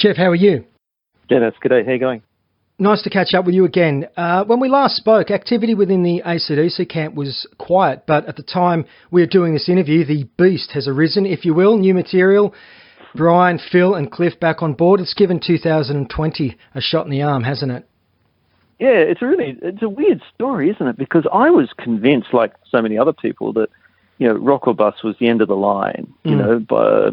Jeff, how are you? Yeah, that's good. How you going? Nice to catch up with you again. When we last spoke, activity within the AC/DC camp was quiet, but at the time we were doing this interview, the beast has arisen, if you will, new material. Brian, Phil and Cliff back on board. It's given 2020 a shot in the arm, hasn't it? Yeah, it's a weird story, isn't it? Because I was convinced, like so many other people, that, Rock or Bust was the end of the line.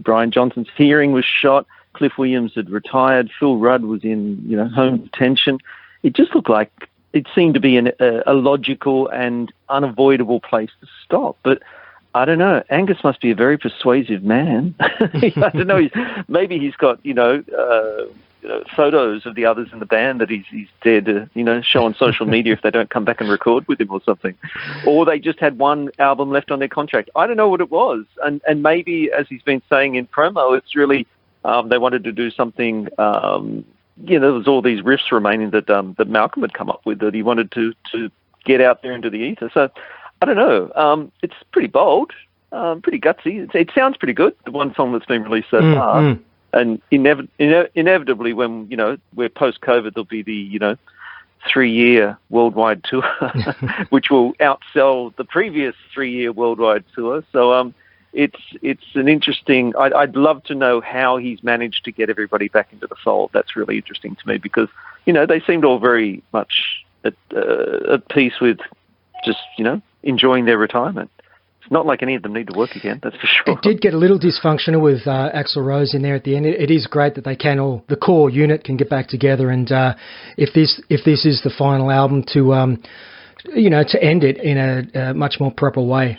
Brian Johnson's hearing was shot. Cliff Williams had retired. Phil Rudd was in, home detention. It just looked like it seemed to be a logical and unavoidable place to stop. But I don't know. Angus must be a very persuasive man. I don't know. Maybe he's got, photos of the others in the band that he's dared to, show on social media if they don't come back and record with him or something. Or they just had one album left on their contract. I don't know what it was. And maybe, as he's been saying in promo, it's really they wanted to do something, there was all these riffs remaining that Malcolm had come up with that he wanted to get out there into the ether. So, I don't know. It's pretty bold, pretty gutsy. It sounds pretty good, the one song that's been released so far. And inevitably, when, we're post-COVID, there'll be the, 3-year worldwide tour, which will outsell the previous 3-year worldwide tour. So it's an interesting... I'd love to know how he's managed to get everybody back into the fold. That's really interesting to me because, they seemed all very much at peace with just, enjoying their retirement. It's not like any of them need to work again, that's for sure. It did get a little dysfunctional with Axl Rose in there at the end. It is great that they can all, the core unit can get back together, and if this is the final album to to end it in a much more proper way.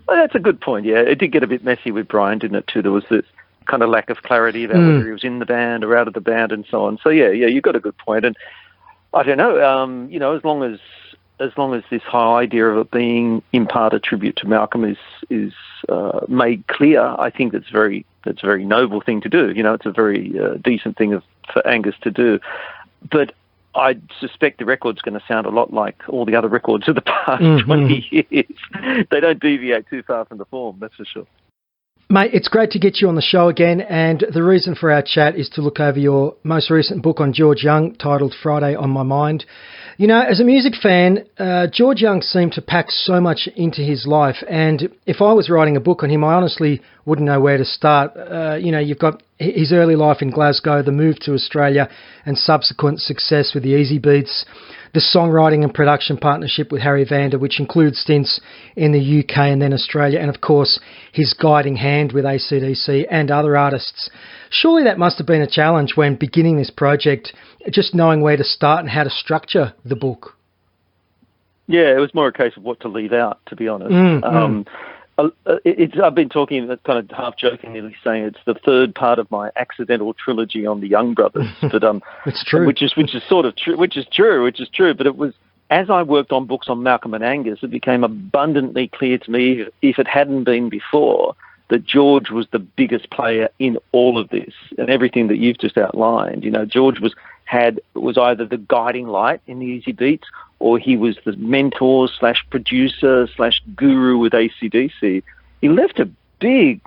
Well, that's a good point. Yeah, it did get a bit messy with Brian, didn't it? Too. There was this kind of lack of clarity about whether he was in the band or out of the band, and so on. So yeah, you got a good point. And I don't know, as long as this whole idea of it being in part a tribute to Malcolm is made clear, I think that's a very noble thing to do. It's a very decent thing for Angus to do. But I suspect the record's going to sound a lot like all the other records of the past 20 years. They don't deviate too far from the form, that's for sure. Mate, it's great to get you on the show again, and the reason for our chat is to look over your most recent book on George Young, titled Friday on My Mind. As a music fan, George Young seemed to pack so much into his life, and if I was writing a book on him, I honestly wouldn't know where to start. You've got his early life in Glasgow, the move to Australia, and subsequent success with the Easybeats, the songwriting and production partnership with Harry Vander, which includes stints in the UK and then Australia, and of course his guiding hand with AC/DC and other artists. Surely that must have been a challenge when beginning this project, just knowing where to start and how to structure the book. Yeah, it was more a case of what to leave out, to be honest. I've been talking, kind of half jokingly saying it's the third part of my accidental trilogy on the Young brothers. But it's true. Which is sort of true. Which is true. But it was, as I worked on books on Malcolm and Angus, it became abundantly clear to me, if it hadn't been before, that George was the biggest player in all of this and everything that you've just outlined. George was either the guiding light in the Easybeats, or he was the mentor / producer / guru with AC/DC. He left He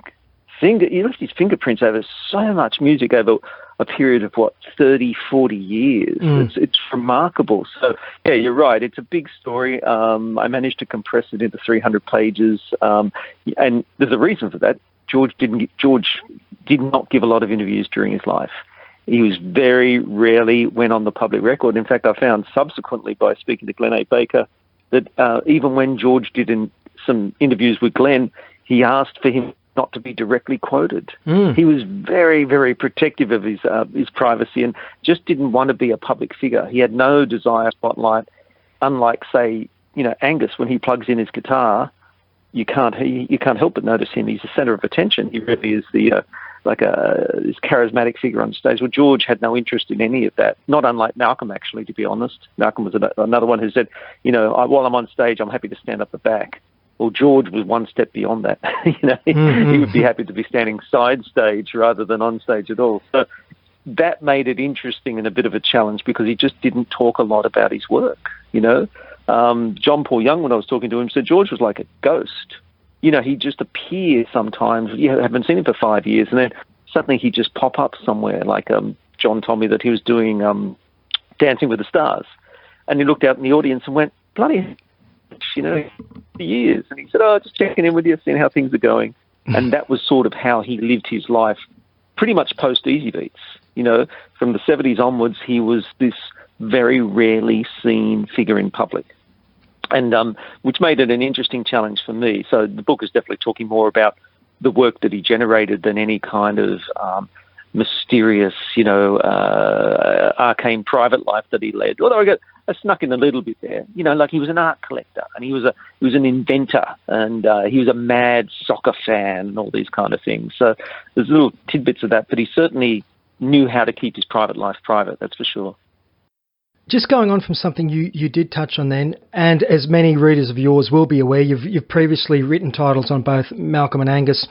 left his fingerprints over so much music over a period of 30, 40 years. It's remarkable. So yeah, you're right. It's a big story. I managed to compress it into 300 pages. And there's a reason for that. George did not give a lot of interviews during his life. He was very rarely went on the public record. In fact, I found subsequently by speaking to Glenn A. Baker that even when George did some interviews with Glenn, he asked for him not to be directly quoted. He was very, very protective of his privacy and just didn't want to be a public figure. He had no desire spotlight, unlike, say, Angus, when he plugs in his guitar, you can't help but notice him. He's the center of attention. He really is this charismatic figure on stage. Well, George had no interest in any of that, not unlike Malcolm, actually, to be honest. Malcolm was another one who said, while I'm on stage, I'm happy to stand up the back. Well, George was one step beyond that. He would be happy to be standing side stage rather than on stage at all. So that made it interesting and a bit of a challenge because he just didn't talk a lot about his work, John Paul Young, when I was talking to him, said George was like a ghost. He'd just appear sometimes. You haven't seen him for 5 years, and then suddenly he'd just pop up somewhere. Like John told me that he was doing Dancing with the Stars, and he looked out in the audience and went, bloody, for years. And he said, just checking in with you, seeing how things are going. And that was sort of how he lived his life pretty much post Easybeats. From the 70s onwards, he was this very rarely seen figure in public, and which made it an interesting challenge for me. So the book is definitely talking more about the work that he generated than any kind of mysterious, arcane private life that he led. Although I snuck in a little bit there, like he was an art collector, and he was an inventor, and he was a mad soccer fan, and all these kind of things. So there's little tidbits of that, but he certainly knew how to keep his private life private, that's for sure. Just going on from something you did touch on then, and as many readers of yours will be aware, you've previously written titles on both Malcolm and Angus.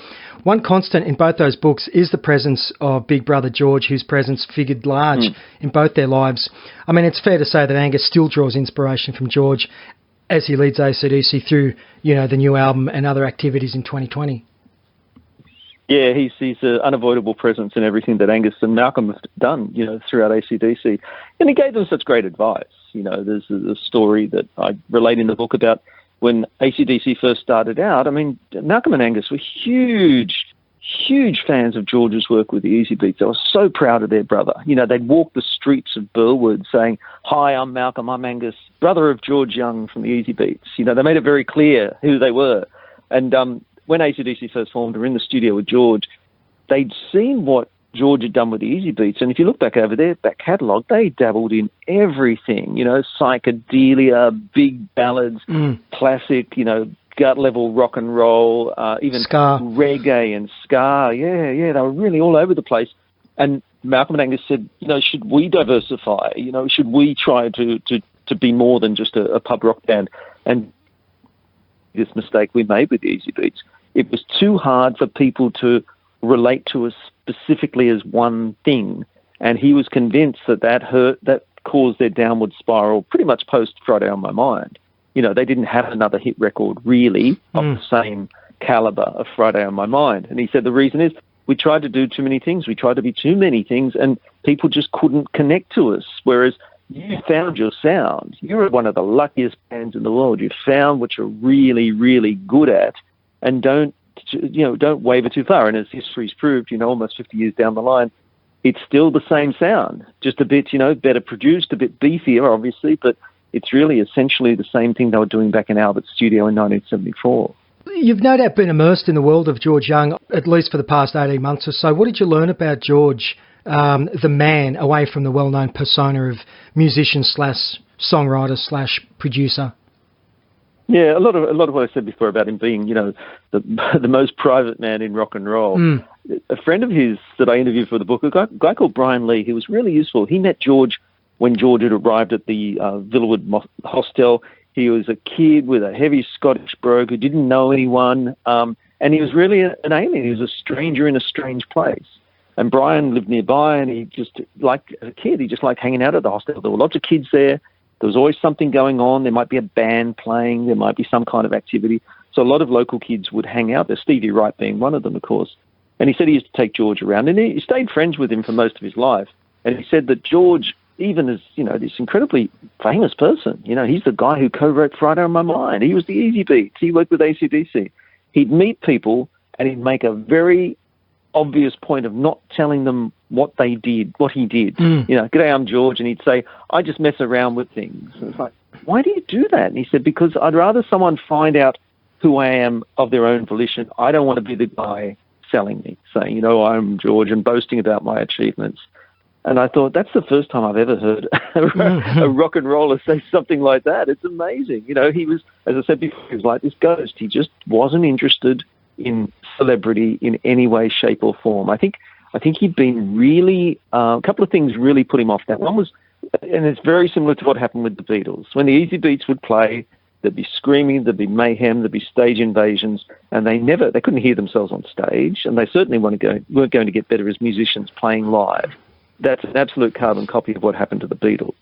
One constant in both those books is the presence of Big Brother George, whose presence figured large in both their lives. I mean, it's fair to say that Angus still draws inspiration from George as he leads AC/DC through, the new album and other activities in 2020. Yeah, he's an unavoidable presence in everything that Angus and Malcolm have done, throughout AC/DC. And he gave them such great advice. There's a story that I relate in the book about when AC/DC first started out. I mean, Malcolm and Angus were huge fans of George's work with the Easybeats. They were so proud of their brother. They'd walk the streets of Burwood saying, "Hi, I'm Malcolm, I'm Angus, brother of George Young from the Easybeats." They made it very clear who they were. And when AC/DC first formed, or in the studio with George, they'd seen what George had done with the Easybeats. And if you look back over their back catalogue, they dabbled in everything, psychedelia, big ballads, classic, gut-level rock and roll, even ska, reggae and ska. Yeah, they were really all over the place. And Malcolm and Angus said, should we diversify? Should we try to be more than just a pub rock band? And this mistake we made with the Easybeats, it was too hard for people to relate to us specifically as one thing. And he was convinced that caused their downward spiral pretty much post Friday on My Mind. They didn't have another hit record really of the same caliber of Friday on My Mind. And he said the reason is we tried to do too many things. We tried to be too many things, and people just couldn't connect to us. Whereas you found your sound. You're one of the luckiest bands in the world. You found what you're really, really good at, and don't waver too far. And as history's proved, almost 50 years down the line, it's still the same sound, just a bit, better produced, a bit beefier, obviously, but it's really essentially the same thing they were doing back in Albert's studio in 1974. You've no doubt been immersed in the world of George Young, at least for the past 18 months or so. What did you learn about George, the man, away from the well-known persona of musician / songwriter / producer? Yeah, a lot of what I said before about him being, the most private man in rock and roll. A friend of his that I interviewed for the book, a guy called Brian Lee, he was really useful. He met George when George had arrived at the Villawood Hostel. He was a kid with a heavy Scottish brogue who didn't know anyone, and he was really an alien. He was a stranger in a strange place. And Brian lived nearby, and he just, like a kid, he just liked hanging out at the hostel. There were lots of kids there. There was always something going on. There might be a band playing. There might be some kind of activity. So a lot of local kids would hang out there, Stevie Wright being one of them, of course. And he said he used to take George around, and he stayed friends with him for most of his life. And he said that George, even as, this incredibly famous person, he's the guy who co-wrote Friday on My Mind. He was the Easybeats. He worked with AC/DC. He'd meet people, and he'd make a very obvious point of not telling them what he did. G'day, I'm George. And he'd say, I just mess around with things. And it's like, why do you do that? And he said, because I'd rather someone find out who I am of their own volition. I don't want to be the guy selling me, saying, I'm George, and boasting about my achievements. And I thought, that's the first time I've ever heard a rock and roller say something like that. It's amazing. He was, as I said before, he was like this ghost. He just wasn't interested in celebrity in any way, shape or form. I think he'd been really, a couple of things really put him off that. One was, and it's very similar to what happened with the Beatles. When the Easybeats would play, there'd be screaming, there'd be mayhem, there'd be stage invasions, and they couldn't hear themselves on stage, and they certainly weren't going to get better as musicians playing live. That's an absolute carbon copy of what happened to the Beatles.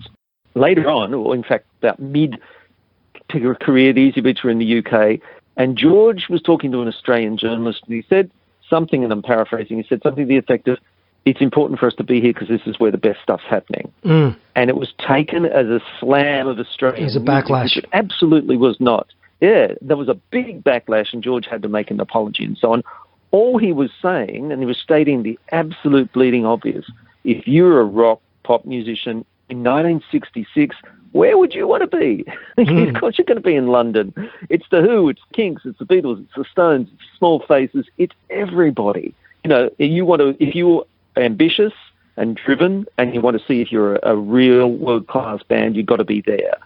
Later on, or in fact about mid-career, the Easybeats were in the UK, and George was talking to an Australian journalist, and he said something, and I'm paraphrasing, he said something to the effect of, it's important for us to be here because this is where the best stuff's happening. And it was taken as a slam of Australian music. It was a backlash. Which it absolutely was not. Yeah, there was a big backlash, and George had to make an apology and so on. All he was saying, and he was stating the absolute bleeding obvious, if you're a rock pop musician in 1966, where would you want to be? Of course you're going to be in London. It's The Who, it's Kinks, it's the Beatles, it's the Stones, it's Small Faces, it's everybody. You know, if you're ambitious and driven and you want to see if you're a real world-class band, you've got to be there.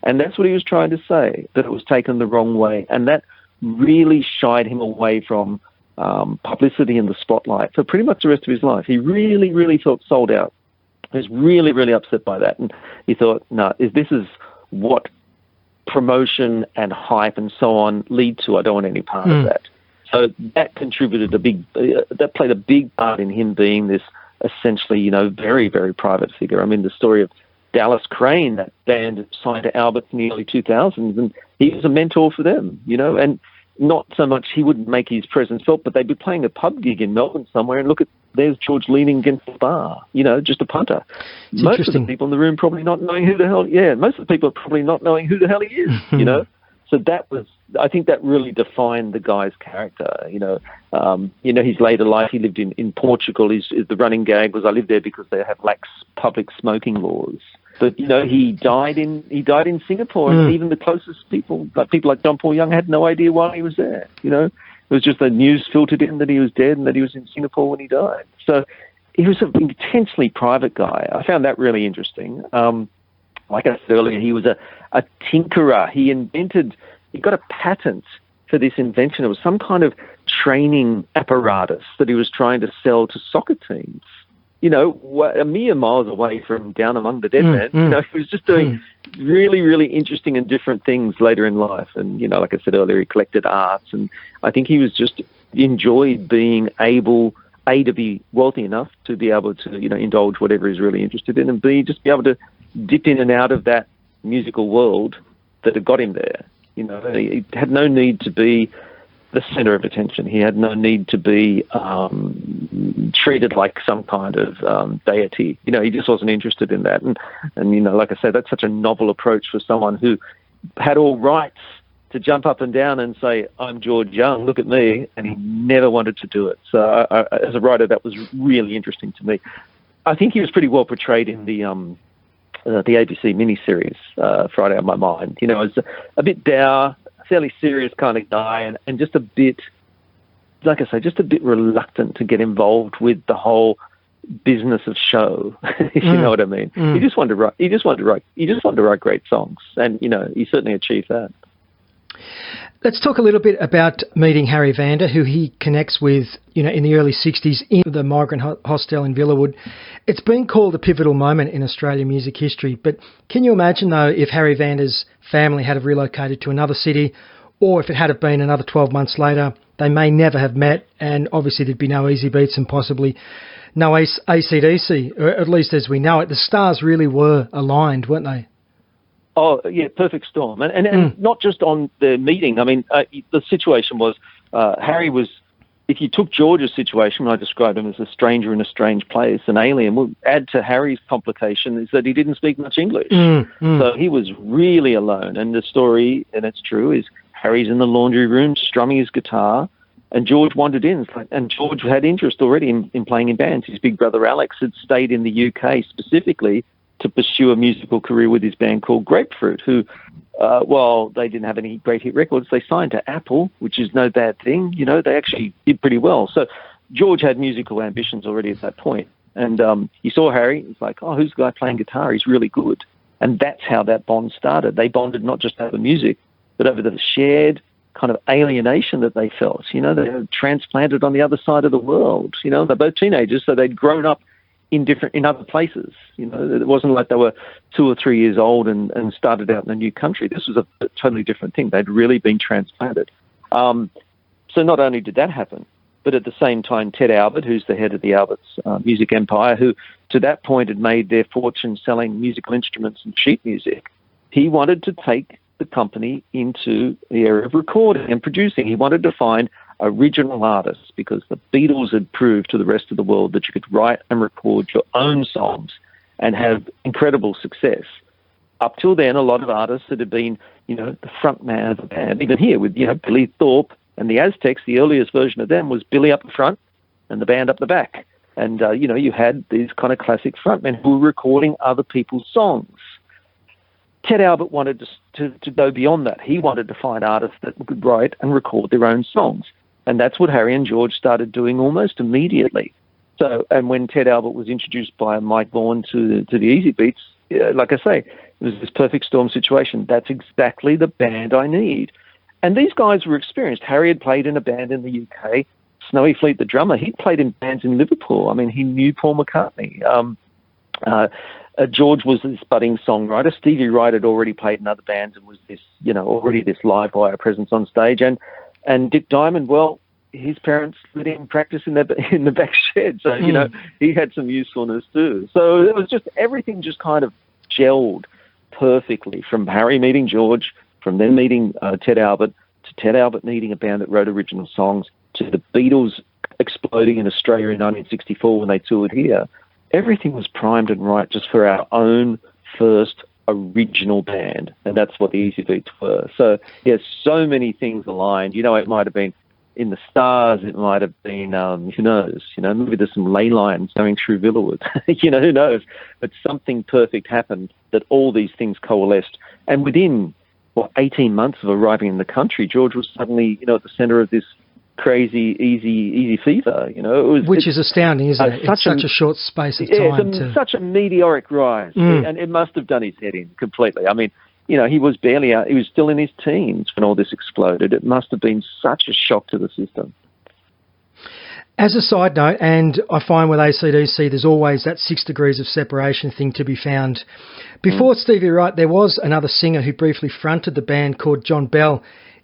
And that's what he was trying to say, that it was taken the wrong way. And that really shied him away from publicity in the spotlight for pretty much the rest of his life. He really, really felt sold out. He was really, really upset by that. And he thought, no, this is what promotion and hype and so on lead to. I don't want any part of that. So that contributed that played a big part in him being this essentially, you know, very, very private figure. I mean, the story of Dallas Crane, that band signed to Albert in the early 2000s, and he was a mentor for them, you know, and not so much he wouldn't make his presence felt, but they'd be playing a pub gig in Melbourne somewhere, and there's George leaning against the bar, you know, just a punter. Most of the people in the room probably not knowing who the hell, most of the people are probably not knowing who the hell he is, you know. So I think that really defined the guy's character, you know. His later life, he lived in Portugal. The running gag was, I lived there because they have lax public smoking laws. But, you know, he died in Singapore, and even the closest people like John Paul Young had no idea why he was there, you know. It was just the news filtered in that he was dead and that he was in Singapore when he died. So he was an intensely private guy. I found that really interesting. Like I said earlier, he was a tinkerer. He got a patent for this invention. It was some kind of training apparatus that he was trying to sell to soccer teams. You know, a mere miles away from Down Among the Dead Man. You know, he was just doing really, really interesting and different things later in life. And, you know, like I said earlier, he collected arts. And I think he was just enjoyed being able, A, to be wealthy enough to be able to, you know, indulge whatever he's really interested in, and B, just be able to dip in and out of that musical world that had got him there. You know, he had no need to be the center of attention. He had no need to be treated like some kind of deity. You know, he just wasn't interested in that. And you know, like I said, that's such a novel approach for someone who had all rights to jump up and down and say, I'm George Young, look at me, and he never wanted to do it. So as a writer, that was really interesting to me. I think he was pretty well portrayed in the ABC miniseries, Friday on My Mind. You know, as a bit dour, fairly serious kind of guy, and just a bit, like I say, just a bit reluctant to get involved with the whole business of show, if you know what I mean. He just wanted to write great songs, and you know, he certainly achieved that. Let's talk a little bit about meeting Harry Vanda, who he connects with, you know, in the early 60s in the migrant hostel in Villawood. It's been called a pivotal moment in Australian music history, but can you imagine, though, if Harry Vanda's family had have relocated to another city, or if it had have been another 12 months later, they may never have met, and obviously there'd be no Easybeats and possibly no AC/DC, or at least as we know it. The stars really were aligned, weren't they? Oh, yeah, perfect storm. And not just on the meeting. I mean, the situation was Harry was, if you took George's situation, I described him as a stranger in a strange place, an alien. We'll add to Harry's complication is that he didn't speak much English. So he was really alone. And the story, and it's true, is Harry's in the laundry room strumming his guitar, and George wandered in. And George had interest already in playing in bands. His big brother Alex had stayed in the UK specifically to pursue a musical career with his band called Grapefruit, who, while they didn't have any great hit records, they signed to Apple, which is no bad thing. You know, they actually did pretty well. So George had musical ambitions already at that point. And he saw Harry. He's like, oh, who's the guy playing guitar? He's really good. And that's how that bond started. They bonded not just over music, but over the shared kind of alienation that they felt. You know, they were transplanted on the other side of the world. You know, they're both teenagers, so they'd grown up in other places. You know, it wasn't like they were 2 or 3 years old and started out in a new country. This was a totally different thing. They'd really been transplanted. So not only did that happen, but at the same time, Ted Albert, who's the head of the Albert's music empire, who to that point had made their fortune selling musical instruments and sheet music, he wanted to take the company into the area of recording and producing. He wanted to find original artists, because the Beatles had proved to the rest of the world that you could write and record your own songs and have incredible success. Up till then, a lot of artists that had been, the front man of the band, even here with, Billy Thorpe and the Aztecs, the earliest version of them was Billy up the front and the band up the back. And, you had these kind of classic frontmen who were recording other people's songs. Ted Albert wanted to go beyond that. He wanted to find artists that could write and record their own songs. And that's what Harry and George started doing almost immediately. So, and when Ted Albert was introduced by Mike Vaughan to the Easybeats, like I say, it was this perfect storm situation. That's exactly the band I need. And these guys were experienced. Harry had played in a band in the UK. Snowy Fleet, the drummer, he'd played in bands in Liverpool. I mean, he knew Paul McCartney. George was this budding songwriter. Stevie Wright had already played in other bands and was this, already this live wire presence on stage. And Dick Diamond, well, his parents let him practice in the back shed. So, he had some usefulness too. So it was just, everything just kind of gelled perfectly, from Harry meeting George, from them meeting Ted Albert, to Ted Albert needing a band that wrote original songs, to the Beatles exploding in Australia in 1964 when they toured here. Everything was primed and right just for our own first original band, and that's what the Easybeats were. So, yes, so many things aligned. It might have been in the stars, it might have been, who knows, maybe there's some ley lines going through Villawood, who knows, but something perfect happened that all these things coalesced. And within, 18 months of arriving in the country, George was suddenly, at the centre of this crazy, easy fever, Which is astounding, isn't it? It's such a short space of time. It's such a meteoric rise, and it must have done his head in completely. I mean, he was barely out. He was still in his teens when all this exploded. It must have been such a shock to the system. As a side note, and I find with AC/DC, there's always that 6 degrees of separation thing to be found. Before Stevie Wright, there was another singer who briefly fronted the band called John Bell.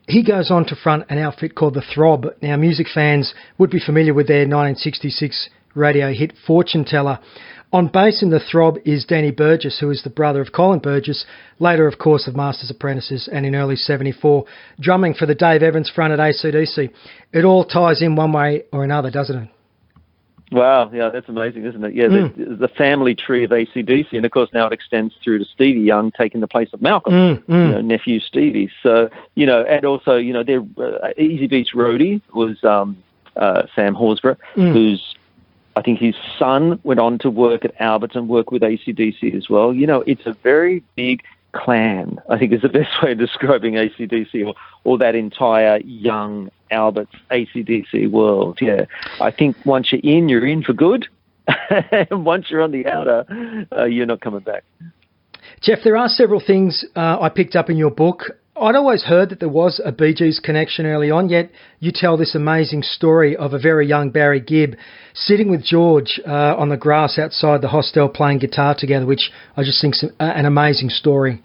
He goes on to front an outfit called The Throb. Now, music fans would be familiar with their 1966 radio hit Fortune Teller. On bass in The Throb is Danny Burgess, who is the brother of Colin Burgess, later, of course, of Masters Apprentices, and in early 74, drumming for the Dave Evans front at AC/DC. It all ties in one way or another, doesn't it? Wow, yeah, that's amazing, isn't it? Yeah, the family tree of AC/DC, and of course now it extends through to Stevie Young taking the place of Malcolm, nephew Stevie. So, and also, their Easybeats roadie was Sam Horsburgh, who's, I think his son went on to work at Albert's and work with AC/DC as well. It's a very big clan, I think is the best way of describing AC/DC or that entire young Albert's AC/DC world. Yeah, I think once you're in for good. And once you're on the outer, you're not coming back. Jeff, there are several things I picked up in your book. I'd always heard that there was a Bee Gees connection early on, yet you tell this amazing story of a very young Barry Gibb sitting with George on the grass outside the hostel playing guitar together, which I just think is an amazing story.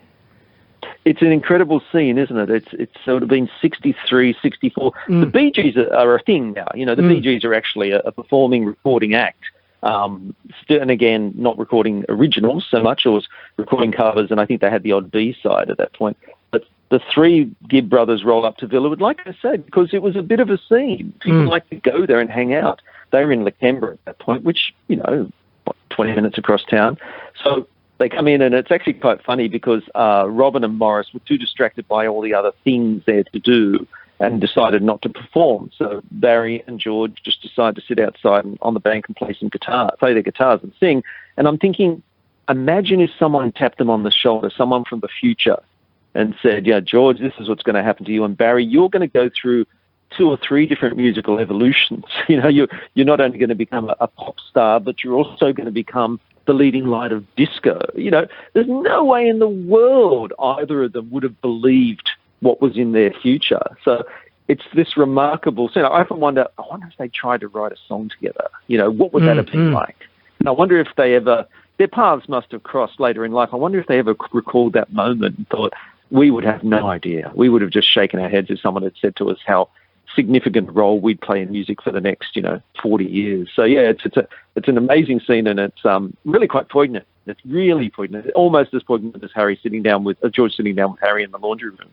It's an incredible scene, isn't it? It's sort of been 63, 64. The Bee Gees are a thing now. The Bee Gees are actually a performing, recording act. And again, not recording originals so much, or was recording covers, and I think they had the odd B-side at that point. But the three Gibb brothers roll up to Villawood, like I said, because it was a bit of a scene. People like to go there and hang out. They were in Lakemba at that point, which, 20 minutes across town. So they come in, and it's actually quite funny because Robin and Morris were too distracted by all the other things there to do and decided not to perform. So Barry and George just decided to sit outside and on the bank and play their guitars and sing. And I'm thinking, imagine if someone tapped them on the shoulder, someone from the future, and said, yeah, George, this is what's going to happen to you. And Barry, you're going to go through 2 or 3 different musical evolutions. You're not only going to become a pop star, but you're also going to become the leading light of disco. There's no way in the world either of them would have believed what was in their future. So it's this remarkable scene. I often wonder if they tried to write a song together. What would that have been like? And I wonder if their paths must have crossed later in life. I wonder if they ever recalled that moment and thought, we would have no idea. We would have just shaken our heads if someone had said to us how significant role we'd play in music for the next, 40 years. So yeah, it's an amazing scene, and it's really quite poignant. It's really poignant, almost as poignant as George sitting down with Harry in the laundry room.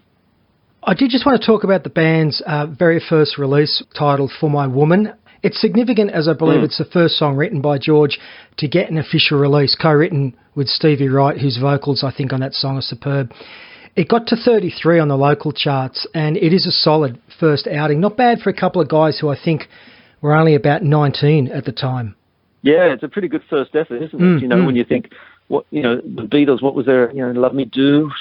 I did just want to talk about the band's very first release titled For My Woman. It's significant as I believe it's the first song written by George to get an official release, co-written with Stevie Wright, whose vocals I think on that song are superb. It got to 33 on the local charts, and it is a solid first outing. Not bad for a couple of guys who I think were only about 19 at the time. Yeah, it's a pretty good first effort, isn't it? When you think, the Beatles, what was their, Love Me Do?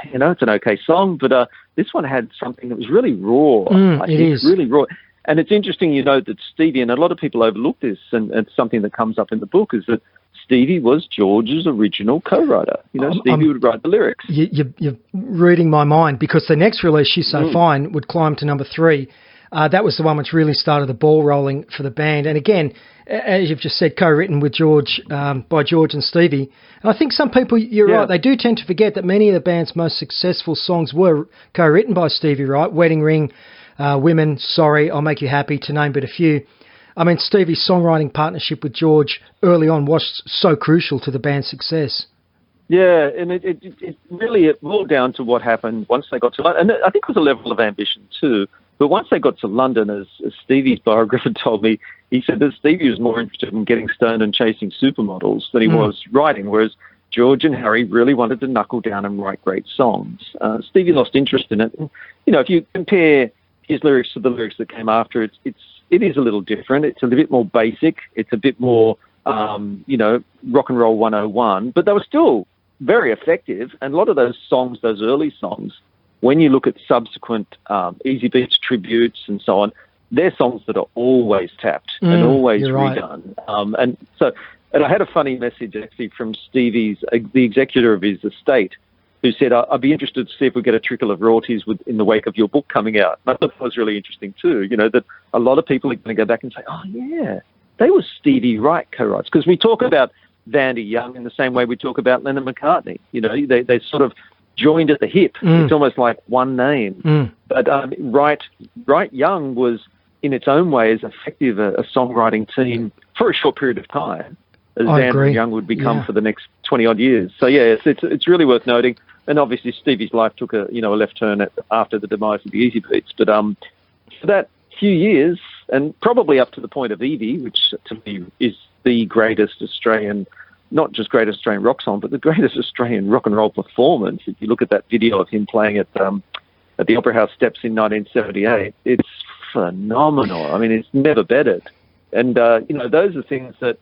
It's an okay song, but this one had something that was really raw. It is. Really raw. And it's interesting, that Stevie, and a lot of people overlook this, and it's something that comes up in the book, is that Stevie was George's original co-writer. Stevie would write the lyrics. You're reading my mind, because the next release, She's So Fine, would climb to number 3. That was the one which really started the ball rolling for the band. And again, as you've just said, co-written with George, by George and Stevie. And I think some people, you're right, they do tend to forget that many of the band's most successful songs were co-written by Stevie Wright. Wedding Ring, Women, Sorry, I'll Make You Happy, to name but a few. I mean, Stevie's songwriting partnership with George early on was so crucial to the band's success. Yeah, and it really boiled down to what happened once they got to London. And I think it was a level of ambition too. But once they got to London, as Stevie's biographer told me, he said that Stevie was more interested in getting stoned and chasing supermodels than he was writing, whereas George and Harry really wanted to knuckle down and write great songs. Stevie lost interest in it. And, if you compare his lyrics to the lyrics that came after, it is a little different. It's a little bit more basic. It's a bit more, rock and roll 101. But they were still very effective. And a lot of those songs, those early songs, when you look at subsequent Easybeats tributes and so on, they're songs that are always tapped and always redone. Right. And I had a funny message actually from Stevie's, the executor of his estate, who said, I'd be interested to see if we get a trickle of royalties in the wake of your book coming out. And I thought that was really interesting too, that a lot of people are going to go back and say, oh yeah, they were Stevie Wright co-writes. Because we talk about Vandy Young in the same way we talk about Lennon McCartney. They sort of joined at the hip. It's almost like one name. But Wright Young was, in its own way, as effective a songwriting team for a short period of time as Van Young would become for the next 20-odd years. So, yeah, it's really worth noting. And obviously Stevie's life took a left turn after the demise of the Easybeats. But for that few years, and probably up to the point of Evie, which to me is the greatest Australian, not just greatest Australian rock song, but the greatest Australian rock and roll performance. If you look at that video of him playing at the Opera House steps in 1978, it's phenomenal. I mean, it's never bettered. And, those are things that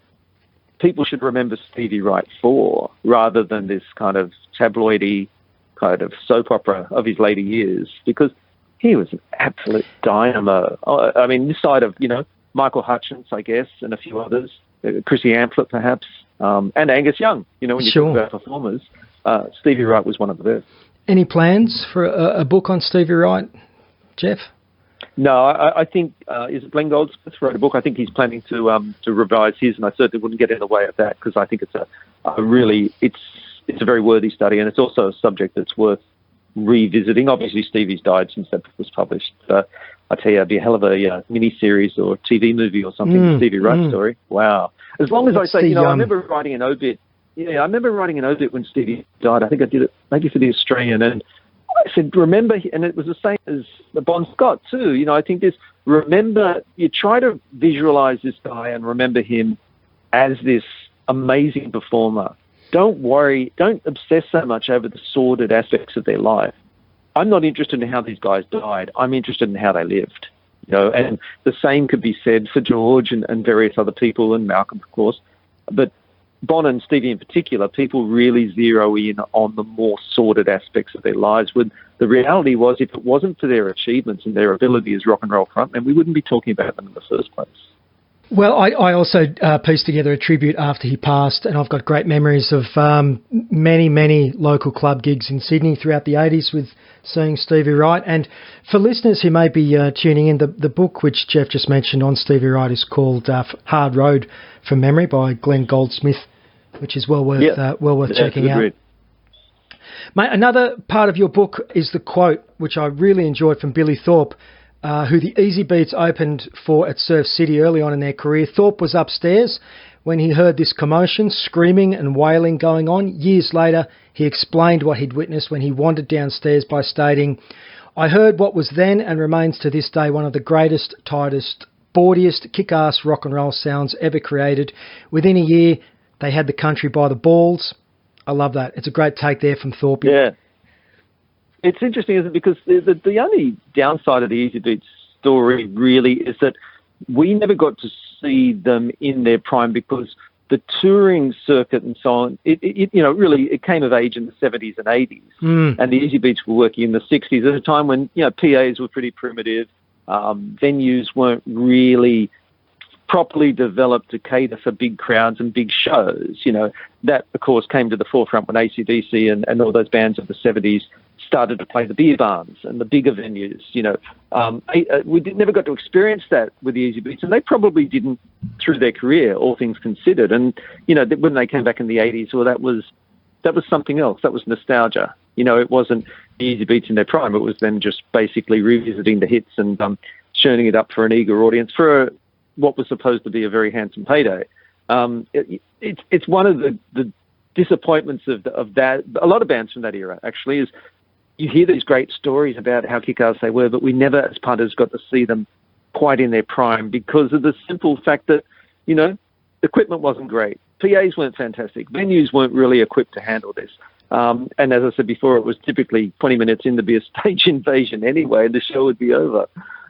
people should remember Stevie Wright for, rather than this kind of tabloidy kind of soap opera of his later years, because he was an absolute dynamo. I mean, this side of, Michael Hutchence, I guess, and a few others, Chrissy Amphlett perhaps, and Angus Young, when you talk about performers, Stevie Wright was one of the best. Any plans for a book on Stevie Wright, Jeff? No, I think, is it Glenn Goldsmith wrote a book? I think he's planning to revise his, and I certainly wouldn't get in the way of that, because I think it's a very worthy study, and it's also a subject that's worth revisiting. Obviously, Stevie's died since that book was published. I tell you, it'd be a hell of a mini-series or TV movie or something, the Stevie Wright story. Wow. As long as I say, I remember writing an obit. Yeah, I remember writing an obit when Stevie died. I think I did it maybe for The Australian, and I said, remember, and it was the same as Bon Scott too. I think remember, you try to visualize this guy and remember him as this amazing performer. Don't worry, don't obsess so much over the sordid aspects of their life. I'm not interested in how these guys died. I'm interested in how they lived. And the same could be said for George and various other people, and Malcolm, of course. But Bon and Stevie in particular, people really zero in on the more sordid aspects of their lives, when the reality was, if it wasn't for their achievements and their ability as rock and roll frontmen, we wouldn't be talking about them in the first place. Well, I also pieced together a tribute after he passed, and I've got great memories of many local club gigs in Sydney throughout the 80s with seeing Stevie Wright. And for listeners who may be tuning in, the book which Jeff just mentioned on Stevie Wright is called Hard Road from Memory by Glenn Goldsmith, which is well worth checking out. Read. Mate, another part of your book is the quote, which I really enjoyed, from Billy Thorpe, who the Easybeats opened for at Surf City early on in their career. Thorpe was upstairs when he heard this commotion, screaming and wailing going on. Years later, he explained what he'd witnessed when he wandered downstairs by stating, I heard what was then and remains to this day one of the greatest, tightest, bawdiest, kick-ass rock and roll sounds ever created. Within a year, they had the country by the balls. I love that. It's a great take there from Thorpe. Yeah. It's interesting, isn't it? Because the only downside of the Easybeats story really is that we never got to see them in their prime because the touring circuit and so on, it came of age in the 70s and 80s. And the Easybeats were working in the 60s at a time when, PAs were pretty primitive. Venues weren't really properly developed to cater for big crowds and big shows. That, of course, came to the forefront when AC/DC and all those bands of the 70s started to play the beer barns and the bigger venues. We never got to experience that with the Easybeats, and they probably didn't through their career, all things considered. And, when they came back in the 80s, well, that was something else. That was nostalgia. It wasn't the Easybeats in their prime. It was them just basically revisiting the hits and churning it up for an eager audience for what was supposed to be a very handsome payday. It's one of the disappointments of that. A lot of bands from that era, actually, is you hear these great stories about how kick-ass they were, but we never, as punters, got to see them quite in their prime because of the simple fact that, equipment wasn't great. PAs weren't fantastic. Venues weren't really equipped to handle this. And as I said before, it was typically 20 minutes in to be a stage invasion anyway, and the show would be over.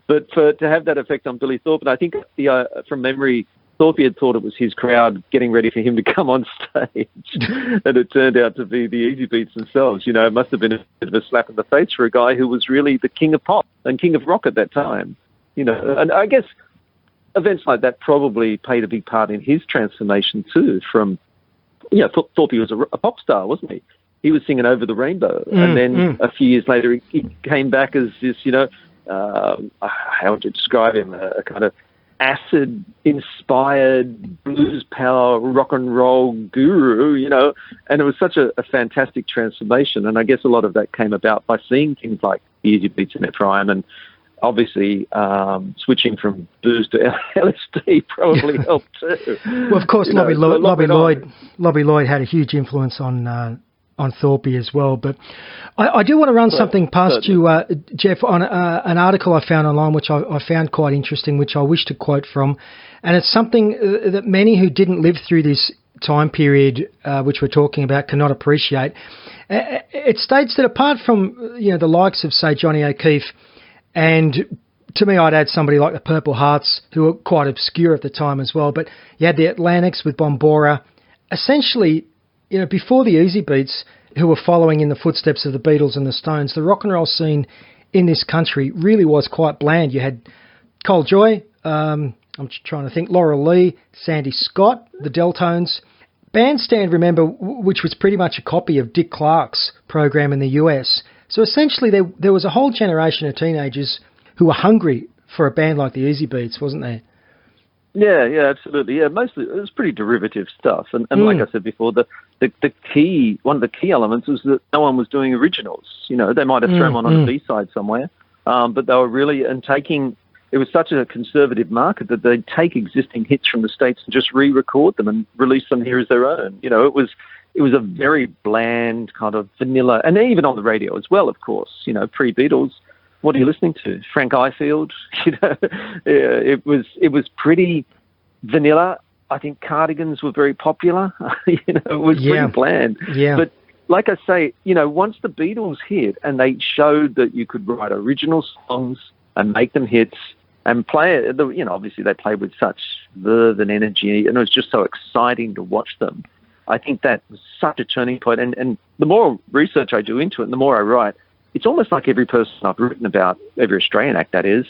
But to have that effect on Billy Thorpe, and I think from memory, Thorpe had thought it was his crowd getting ready for him to come on stage, and it turned out to be the Easybeats themselves. It must have been a bit of a slap in the face for a guy who was really the king of pop and king of rock at that time. And I guess events like that probably played a big part in his transformation too. From Thorpe was a pop star, wasn't he? He was singing Over the Rainbow, and then a few years later he came back as this, how would you describe him? A kind of acid-inspired blues power rock and roll guru, and it was such a fantastic transformation. And I guess a lot of that came about by seeing things like the Easybeats in their prime, and obviously switching from booze to LSD probably helped too. Well, of course, Lobby Lloyd had a huge influence on Thorpe as well. But I do want to run something past you, Jeff, on an article I found online, which I found quite interesting, which I wish to quote from. And it's something that many who didn't live through this time period, which we're talking about, cannot appreciate. It states that apart from, the likes of, say, Johnny O'Keefe, and to me, I'd add somebody like the Purple Hearts, who were quite obscure at the time as well, but you had the Atlantics with Bombora. Essentially, before the Easybeats, who were following in the footsteps of the Beatles and the Stones, the rock and roll scene in this country really was quite bland. You had Cole Joy, I'm trying to think, Laurel Lee, Sandy Scott, the Deltones. Bandstand, remember, which was pretty much a copy of Dick Clark's program in the US. So essentially there was a whole generation of teenagers who were hungry for a band like the Easybeats, wasn't there? Yeah, absolutely. Yeah, mostly it was pretty derivative stuff. And like I said before, one of the key elements was that no one was doing originals. They might have thrown one on the B-side somewhere, but they were really, it was such a conservative market that they'd take existing hits from the States and just re-record them and release them here as their own. It was a very bland kind of vanilla, and even on the radio as well, of course, pre-Beatles. What are you listening to? Frank Ifield? It was pretty vanilla. I think Cardigans were very popular. It was pretty bland. Yeah. But like I say, once the Beatles hit and they showed that you could write original songs and make them hits and play it, obviously they played with such verve and energy, and it was just so exciting to watch them. I think that was such a turning point. And the more research I do into it, and the more I write, it's almost like every person I've written about, every Australian act that is,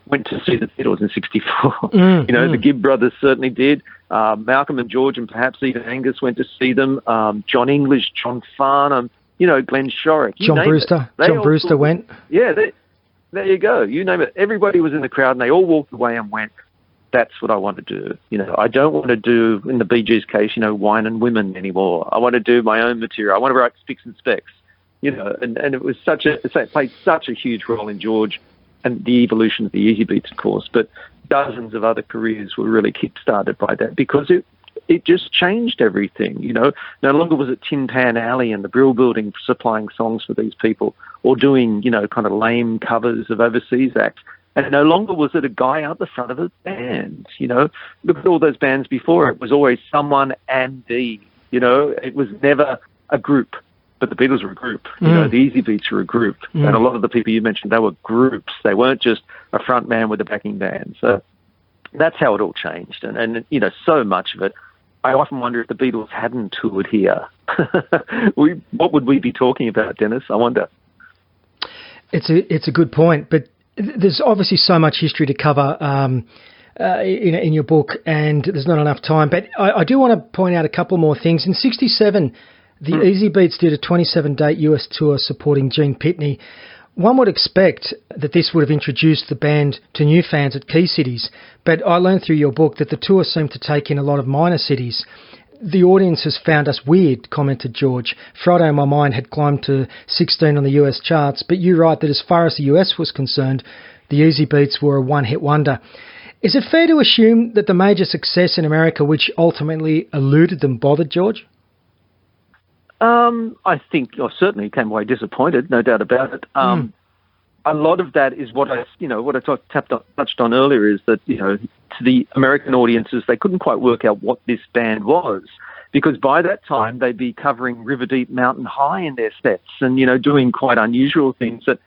went to see the Beatles in 64. The Gibb brothers certainly did. Malcolm and George and perhaps even Angus went to see them. John English, John Farnham, Glenn Shorrock. John Brewster went. Yeah, there you go. You name it. Everybody was in the crowd and they all walked away and went, that's what I want to do. I don't want to do, in the Bee Gees case, wine and women anymore. I want to do my own material. I want to write Spicks and Specks. And it was it played such a huge role in George and the evolution of the Easybeats, of course, but dozens of other careers were really kick-started by that because it just changed everything, you know. No longer was it Tin Pan Alley and the Brill Building supplying songs for these people or doing, you know, kind of lame covers of overseas acts. And no longer was it a guy out the front of a band, you know. Look at all those bands before. It was always someone and the, you know. It was never a group, but the Beatles were a group. You know, the Easybeats were a group. And a lot of the people you mentioned, they were groups. They weren't just a front man with a backing band. So that's how it all changed. And you know, so much of it, I often wonder if the Beatles hadn't toured here, what would we be talking about, Dennis? I wonder. It's a good point, but there's obviously so much history to cover in your book, and there's not enough time. But I do want to point out a couple more things. In '67, the Easybeats did a 27-date US tour supporting Gene Pitney. One would expect that this would have introduced the band to new fans at key cities, but I learned through your book that the tour seemed to take in a lot of minor cities. The audience has found us weird, commented George. Friday on My Mind had climbed to 16 on the US charts, but you write that as far as the US was concerned, the Easybeats were a one-hit wonder. Is it fair to assume that the major success in America, which ultimately eluded them, bothered George? I think, certainly came away disappointed, no doubt about it. A lot of that is what I touched on earlier, is that, you know, to the American audiences, they couldn't quite work out what this band was, because by that time they'd be covering River Deep Mountain High in their sets and, you know, doing quite unusual things that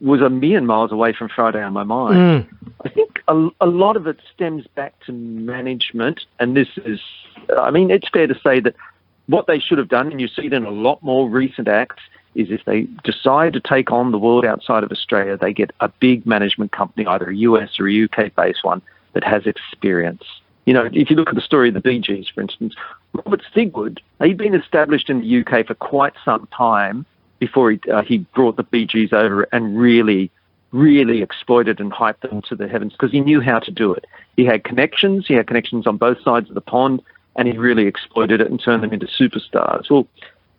was a million miles away from Friday on My Mind. I think a lot of it stems back to management, and this is, I mean, it's fair to say that what they should have done, and you see it in a lot more recent acts, is if they decide to take on the world outside of Australia, they get a big management company, either a US or a UK-based one, that has experience. You know, if you look at the story of the Bee Gees, for instance, Robert Stigwood, he'd been established in the UK for quite some time before he brought the Bee Gees over and really exploited and hyped them to the heavens, because he knew how to do it. He had connections on both sides of the pond, and he really exploited it and turned them into superstars. Well,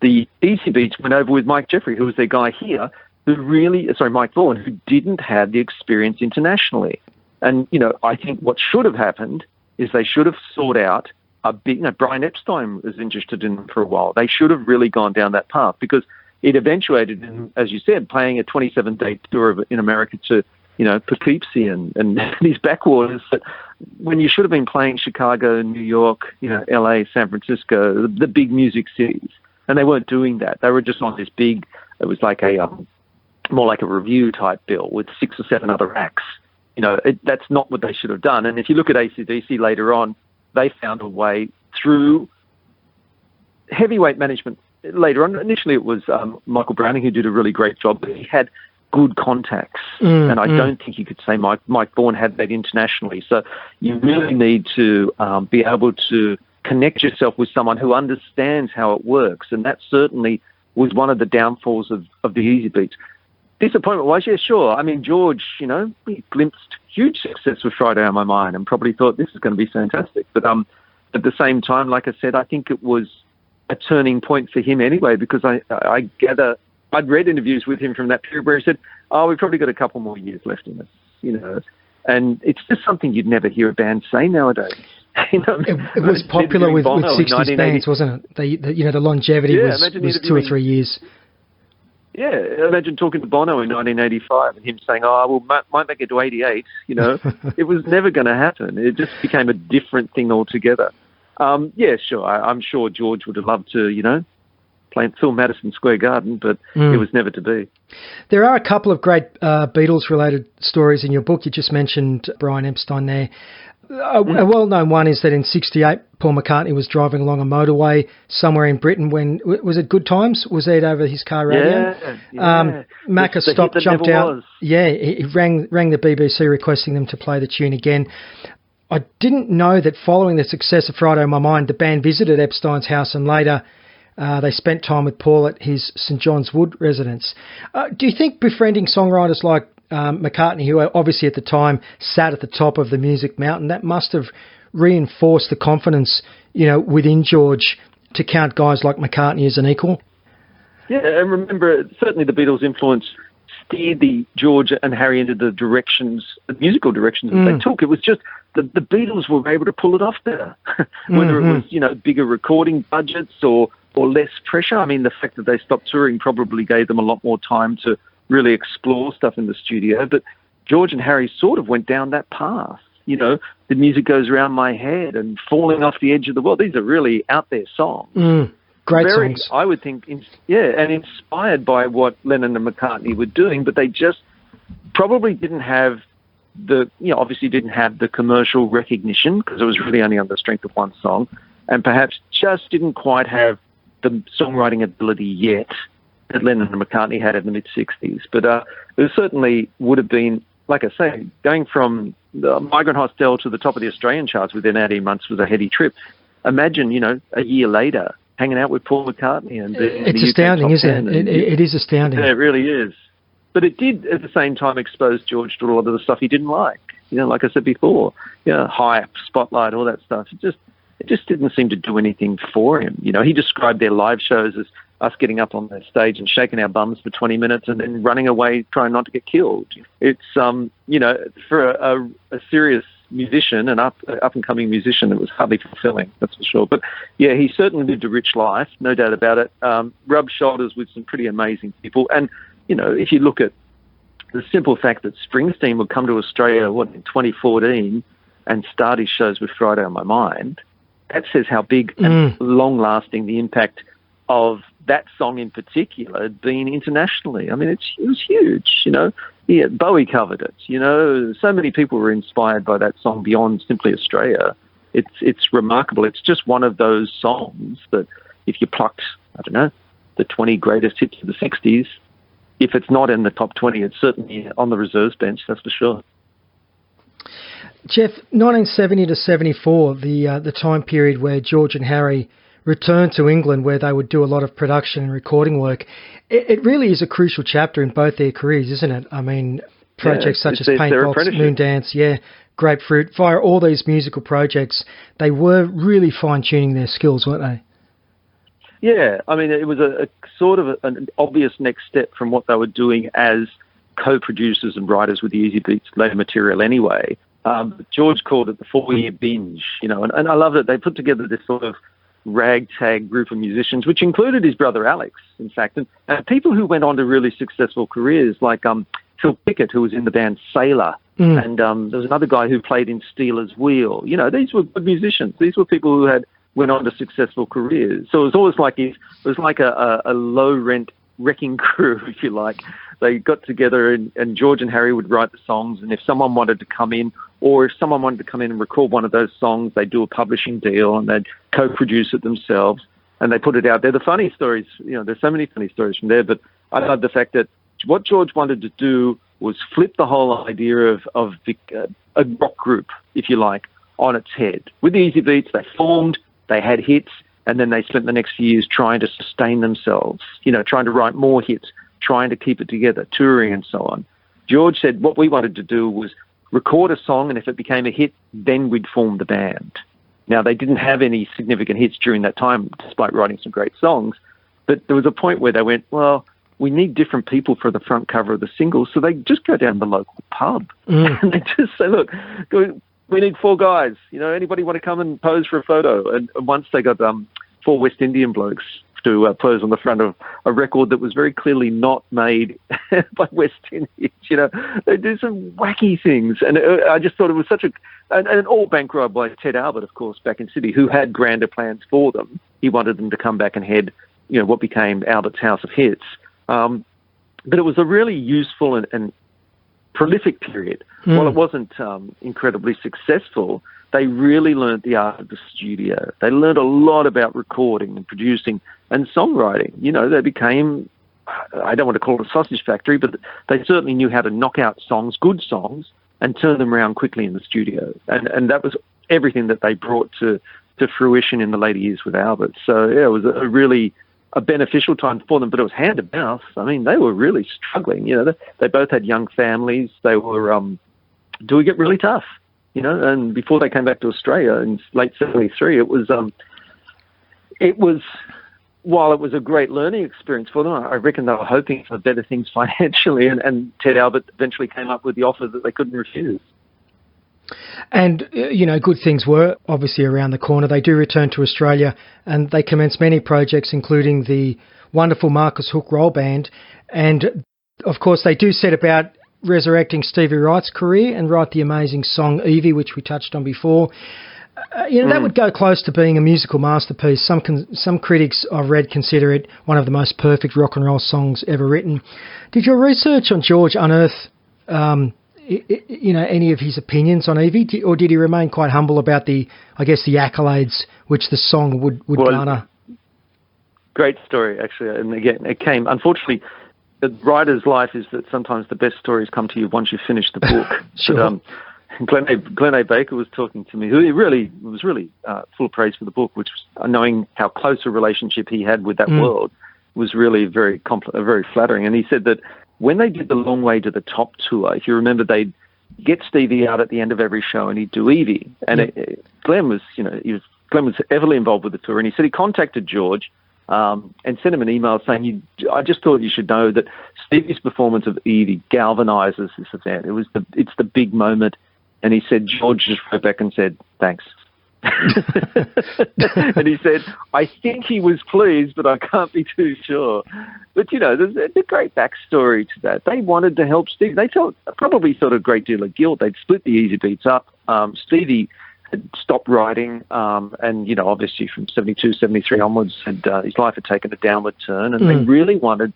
the Easybeats went over with Mike Jeffrey, who was their guy here, Mike Vaughan, who didn't have the experience internationally. And, you know, I think what should have happened is they should have sought out a big, Brian Epstein was interested in them for a while. They should have really gone down that path, because it eventuated in, as you said, playing a 27-day tour in America to, you know, Poughkeepsie and these backwaters that when you should have been playing Chicago, New York, you know, LA, San Francisco, the big music cities. And they weren't doing that. They were just on this big, it was like more like a review type bill with 6 or 7 other acts. You know, that's not what they should have done. And if you look at AC/DC later on, they found a way through heavyweight management later on. Initially it was Michael Browning, who did a really great job, but he had good contacts. And I don't think you could say Mike Vaughan had that internationally. So you really need to be able to connect yourself with someone who understands how it works. And that certainly was one of the downfalls of the Easybeats. Disappointment-wise, yeah, sure. I mean, George, you know, he glimpsed huge success with Friday on My Mind and probably thought this is going to be fantastic. But at the same time, like I said, I think it was a turning point for him anyway, because I gather I'd read interviews with him from that period where he said, we've probably got a couple more years left in us, you know. And it's just something you'd never hear a band say nowadays. You know, it was popular with 60s bands, wasn't it? You know, the longevity was 2 or 3 years. Yeah, imagine talking to Bono in 1985 and him saying, might make it to 88, you know. It was never going to happen. It just became a different thing altogether. Yeah, sure, I'm sure George would have loved to, you know, fill Madison Square Garden, but it was never to be. There are a couple of great Beatles-related stories in your book. You just mentioned Brian Epstein there. A well-known one is that in '68, Paul McCartney was driving along a motorway somewhere in Britain when, was it Good Times? Was it over his car radio? Yeah. Macca stopped, jumped out. Yeah, he rang the BBC requesting them to play the tune again. I didn't know that following the success of Friday on My Mind, the band visited Epstein's house and later they spent time with Paul at his St John's Wood residence. Do you think befriending songwriters like McCartney, who obviously at the time sat at the top of the music mountain, that must have reinforced the confidence, you know, within George to count guys like McCartney as an equal? Yeah, and remember, certainly the Beatles' influence steered the George and Harry into the musical directions that they took. It was just the Beatles were able to pull it off better, whether it was, bigger recording budgets or less pressure. I mean, the fact that they stopped touring probably gave them a lot more time to really explore stuff in the studio. But George and Harry sort of went down that path. The music goes around my head and Falling Off the Edge of the World. These are really out there songs. Great songs. I would think, and inspired by what Lennon and McCartney were doing, but they just probably didn't have obviously didn't have the commercial recognition because it was really only on the strength of one song, and perhaps just didn't quite have the songwriting ability yet that Lennon and McCartney had in the mid-'60s. But it certainly would have been, like I say, going from the Migrant Hostel to the top of the Australian charts within 18 months was a heady trip. Imagine, a year later, hanging out with Paul McCartney. And it's astounding, isn't it? It is astounding. Yeah, it really is. But it did, at the same time, expose George to a lot of the stuff he didn't like. Like I said before, hype, spotlight, all that stuff. It just didn't seem to do anything for him. He described their live shows as us getting up on the stage and shaking our bums for 20 minutes and then running away trying not to get killed. It's, for a serious musician, an up-and-coming musician, it was hardly fulfilling, that's for sure. But, yeah, he certainly lived a rich life, no doubt about it. Rubbed shoulders with some pretty amazing people. And, if you look at the simple fact that Springsteen would come to Australia, in 2014 and start his shows with Friday on My Mind, that says how big and long-lasting the impact of that song in particular had been internationally. I mean, it was huge, Yeah, Bowie covered it, So many people were inspired by that song beyond simply Australia. It's remarkable. It's just one of those songs that if you plucked, the 20 greatest hits of the 60s, if it's not in the top 20, it's certainly on the reserves bench, that's for sure. Jeff, 1970 to 74, the time period where George and Harry returned to England, where they would do a lot of production and recording work. It really is a crucial chapter in both their careers, isn't it? I mean, projects such as Paintbox, Moondance, Grapefruit, via all these musical projects, they were really fine-tuning their skills, weren't they? Yeah, I mean, it was a sort of an obvious next step from what they were doing as co-producers and writers with the Easybeats later material anyway. George called it the 4-year binge, and I love it. They put together this sort of ragtag group of musicians, which included his brother Alex, in fact, and people who went on to really successful careers, like Phil Pickett, who was in the band Sailor, and there was another guy who played in Steelers Wheel. These were good musicians. These were people who went on to successful careers. So it was always like a low-rent wrecking crew, if you like. They got together and George and Harry would write the songs, and if someone wanted to come in and record one of those songs, they'd do a publishing deal and they'd co-produce it themselves and they put it out there. The funny stories, there's so many funny stories from there, but I love the fact that what George wanted to do was flip the whole idea of a rock group, if you like, on its head. With the Easybeats, they formed, they had hits, and then they spent the next few years trying to sustain themselves, trying to write more hits, trying to keep it together, touring and so on. George said what we wanted to do was record a song, and if it became a hit, then we'd form the band. Now, they didn't have any significant hits during that time, despite writing some great songs, but there was a point where they went, well, we need different people for the front cover of the singles, so they just go down to the local pub and they just say, look, we need 4 guys. Anybody want to come and pose for a photo? And once they got 4 West Indian blokes to pose on the front of a record that was very clearly not made by West Indians. They do some wacky things. And I just thought it was such an all bankrolled by Ted Albert, of course, back in Sydney, who had grander plans for them. He wanted them to come back and head, what became Albert's House of Hits. But it was a really useful and prolific period. While it wasn't incredibly successful, they really learned the art of the studio. They learned a lot about recording and producing and songwriting. They became, I don't want to call it a sausage factory, but they certainly knew how to knock out songs, good songs, and turn them around quickly in the studio. And that was everything that they brought to fruition in the later years with Albert. So, yeah, it was a really beneficial time for them, but it was hand to mouth. I mean, they were really struggling. They both had young families. They were doing it really tough, and before they came back to Australia in late 73, it was while it was a great learning experience for them, I reckon they were hoping for better things financially, and Ted Albert eventually came up with the offer that they couldn't refuse. And, good things were obviously around the corner. They do return to Australia, and they commence many projects, including the wonderful Marcus Hook Roll Band. And, of course, they do set about resurrecting Stevie Wright's career and write the amazing song Evie, which we touched on before. That would go close to being a musical masterpiece. Some critics I've read consider it one of the most perfect rock and roll songs ever written. Did your research on George unearth any of his opinions on Evie, or did he remain quite humble about the accolades which the song would garner? Great story, actually. And again, it came, unfortunately, the writer's life is that sometimes the best stories come to you once you've finished the book. Sure. But, Glenn A. Baker was talking to me, who was really full of praise for the book, which was, knowing how close a relationship he had with that world was really very flattering. And he said that when they did the Long Way to the Top tour, if you remember, they'd get Stevie out at the end of every show and he'd do Evie. And Glenn was heavily involved with the tour, and he said he contacted George and sent him an email saying, I just thought you should know that Stevie's performance of Evie galvanizes this event. It's the big moment. And he said, George just wrote back and said, thanks. And he said, I think he was pleased, but I can't be too sure. But, there's a great backstory to that. They wanted to help Stevie. They probably felt a great deal of guilt. They'd split the Easybeats up. Stevie had stopped writing, and, obviously from 72, 73 onwards, his life had taken a downward turn, and they really wanted,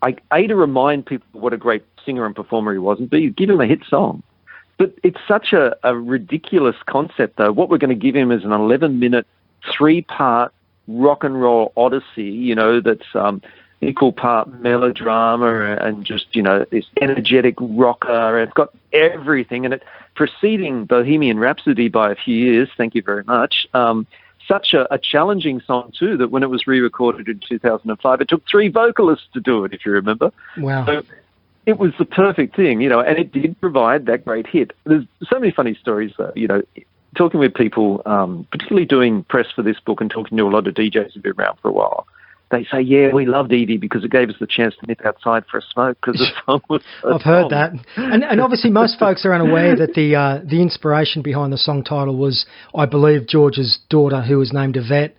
to remind people what a great singer and performer he was, and B, give him a hit song. But it's such a ridiculous concept, though. What we're going to give him is an 11-minute, 3-part rock and roll odyssey, that's equal part melodrama and just, this energetic rocker. It's got everything, and it preceding Bohemian Rhapsody by a few years, thank you very much. Such a challenging song, too, that when it was re-recorded in 2005, it took 3 vocalists to do it, if you remember. Wow. So, it was the perfect thing, and it did provide that great hit. There's so many funny stories, though, talking with people, particularly doing press for this book and talking to a lot of DJs who've been around for a while. They say, yeah, we loved Evie because it gave us the chance to nip outside for a smoke because the song was so I've heard that. And obviously most folks are unaware that the inspiration behind the song title was, I believe, George's daughter, who was named Yvette.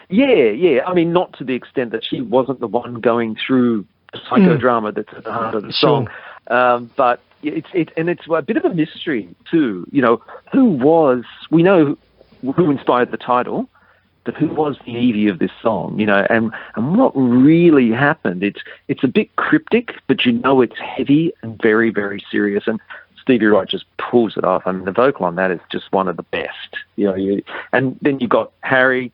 Yeah. I mean, not to the extent that she wasn't the one going through the psychodrama that's at the heart of the song. But it's a bit of a mystery too. We know who inspired the title, but who was the Evie of this song, and what really happened. It's a bit cryptic, but it's heavy and very, very serious. And Stevie Wright just pulls it off. I mean, the vocal on that is just one of the best. And then you've got Harry,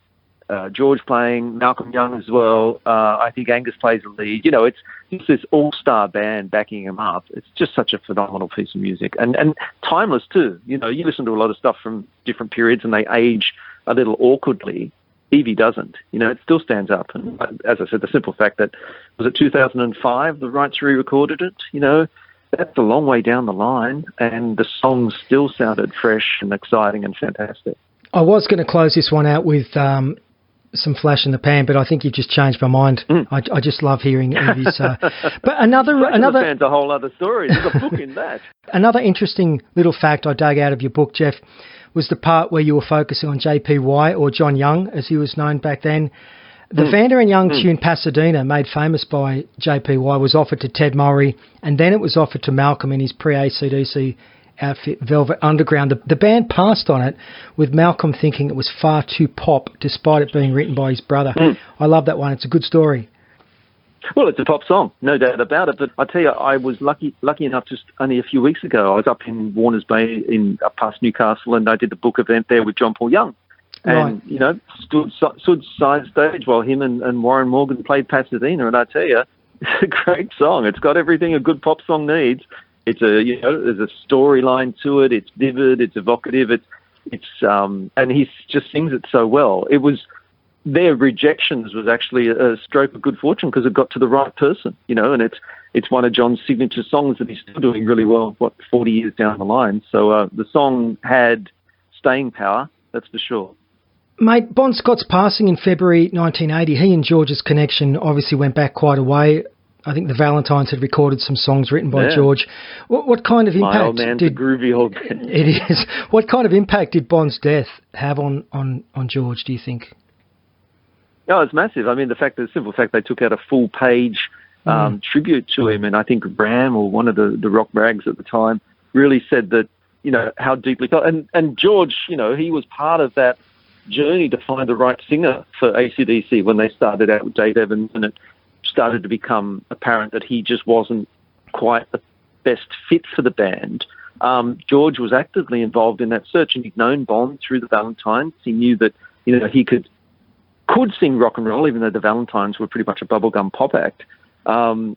George playing, Malcolm Young as well. I think Angus plays the lead. It's this all-star band backing him up. It's just such a phenomenal piece of music and timeless too. You listen to a lot of stuff from different periods and they age a little awkwardly. Evie doesn't. It still stands up. And as I said, the simple fact that was it 2005 the Wrights re-recorded it. That's a long way down the line, and the song still sounded fresh and exciting and fantastic. I was going to close this one out with some flash in the pan, but I think you've just changed my mind. I just love hearing Evie's. But another fan's a whole other story. There's a book in that. Another interesting little fact I dug out of your book, Jeff, was the part where you were focusing on JPY, or John Young, as he was known back then. The Vanda and Young tune Pasadena, made famous by JPY, was offered to Ted Murray, and then it was offered to Malcolm in his pre-AC/DC outfit, Velvet Underground. The band passed on it, with Malcolm thinking it was far too pop, despite it being written by his brother. I love that one. It's a good story. Well, it's a pop song, no doubt about it. But I tell you, I was lucky enough just only a few weeks ago. I was up in Warners Bay, up past Newcastle, and I did the book event there with John Paul Young. And, stood side stage while him and Warren Morgan played Pasadena. And I tell you, it's a great song. It's got everything a good pop song needs. It's there's a storyline to it. It's vivid. It's evocative. And he just sings it so well. It was their rejections was actually a stroke of good fortune because it got to the right person, and it's one of John's signature songs that he's still doing really well, 40 years down the line. So the song had staying power, that's for sure. Mate, Bon Scott's passing in February 1980, he and George's connection obviously went back quite a way. I think the Valentines had recorded some songs written by George. What kind of impact My old man's a groovy old man. It is. What kind of impact did Bon's death have on George, do you think? Oh, it's massive. I mean, the simple fact they took out a full page tribute to him, and I think Ram, or one of the rock rags at the time, really said that, how deeply felt. And George, he was part of that journey to find the right singer for AC/DC when they started out with Dave Evans, and it started to become apparent that he just wasn't quite the best fit for the band. George was actively involved in that search, and he'd known Bon through the Valentines. He knew that, he could sing rock and roll, even though the Valentines were pretty much a bubblegum pop act. And,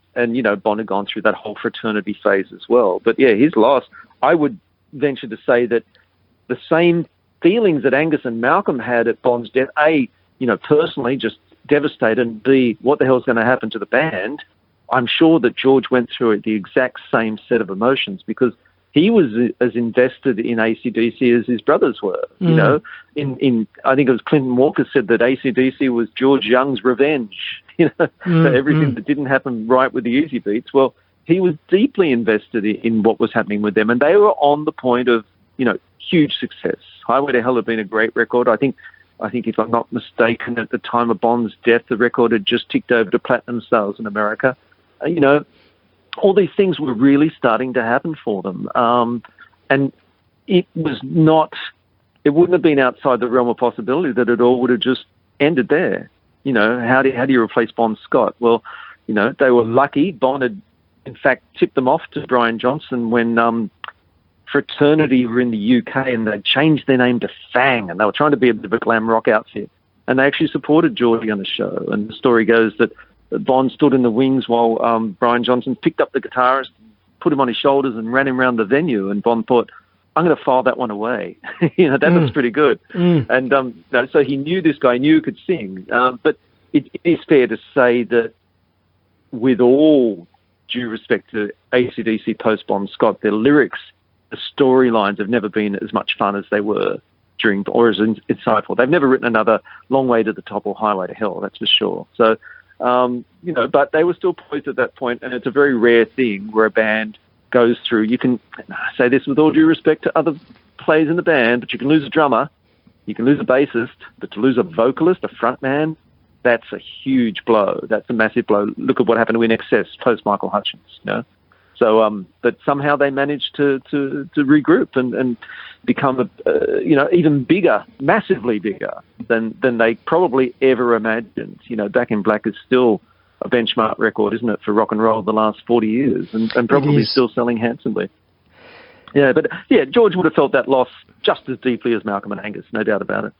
Bon had gone through that whole fraternity phase as well. But, yeah, his loss, I would venture to say that the same feelings that Angus and Malcolm had at Bon's death, A, personally just devastated, and B, what the hell's going to happen to the band? I'm sure that George went through the exact same set of emotions, because he was as invested in AC/DC as his brothers were. I think it was Clinton Walker said that AC/DC was George Young's revenge, for everything that didn't happen right with the Easybeats. Well, he was deeply invested in what was happening with them, and they were on the point of, huge success. Highway to Hell had been a great record. I think if I'm not mistaken, at the time of Bon's death, the record had just ticked over to platinum sales in America. All these things were really starting to happen for them. And it wouldn't have been outside the realm of possibility that it all would have just ended there. How do you replace Bon Scott? Well, they were lucky. Bon had, in fact, tipped them off to Brian Johnson when Fraternity were in the UK, and they'd changed their name to Fang, and they were trying to be a bit of a glam rock outfit. And they actually supported Georgie on the show. And the story goes that Bon stood in the wings while Brian Johnson picked up the guitarist, put him on his shoulders, and ran him around the venue. And Bon thought, I'm going to file that one away. That looks pretty good. And so he knew this guy, knew he could sing. But it is fair to say that, with all due respect to AC/DC post Bon Scott, their lyrics, the storylines have never been as much fun as they were or as insightful. They've never written another Long Way to the Top or Highway to Hell, that's for sure. So, but they were still poised at that point, and it's a very rare thing where a band goes through. You can say this with all due respect to other players in the band, but you can lose a drummer, you can lose a bassist, but to lose a vocalist, a frontman, that's a huge blow. That's a massive blow. Look at what happened to In Excess post Michael Hutchence, So, but somehow they managed to regroup and become, even bigger, massively bigger than they probably ever imagined. Back in Black is still a benchmark record, isn't it, for rock and roll the last 40 years, and probably still selling handsomely. Yeah, but George would have felt that loss just as deeply as Malcolm and Angus, no doubt about it.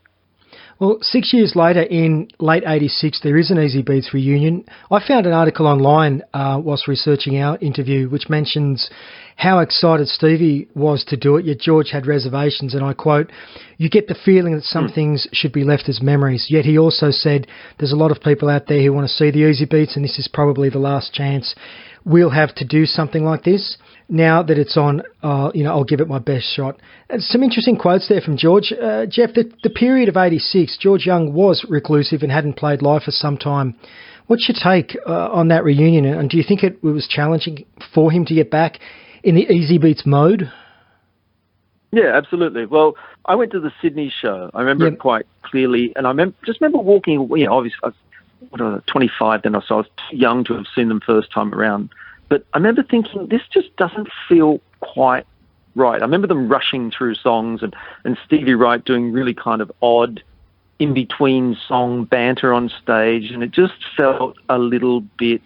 Well, 6 years later, in late 86, there is an Easybeats reunion. I found an article online whilst researching our interview which mentions how excited Stevie was to do it, yet George had reservations, and I quote, "You get the feeling that some things should be left as memories." Yet he also said, "There's a lot of people out there who want to see the Easybeats, and this is probably the last chance we'll have to do something like this. Now that it's on, I'll give it my best shot." And some interesting quotes there from George. Jeff, the period of 86, George Young was reclusive and hadn't played live for some time. What's your take on that reunion? And do you think it was challenging for him to get back in the Easybeats mode? Yeah, absolutely. Well, I went to the Sydney show. I remember it quite clearly. And I remember walking, obviously I was 25 then, so I was too young to have seen them first time around. But I remember thinking, this just doesn't feel quite right. I remember them rushing through songs and Stevie Wright doing really kind of odd in-between song banter on stage, and it just felt a little bit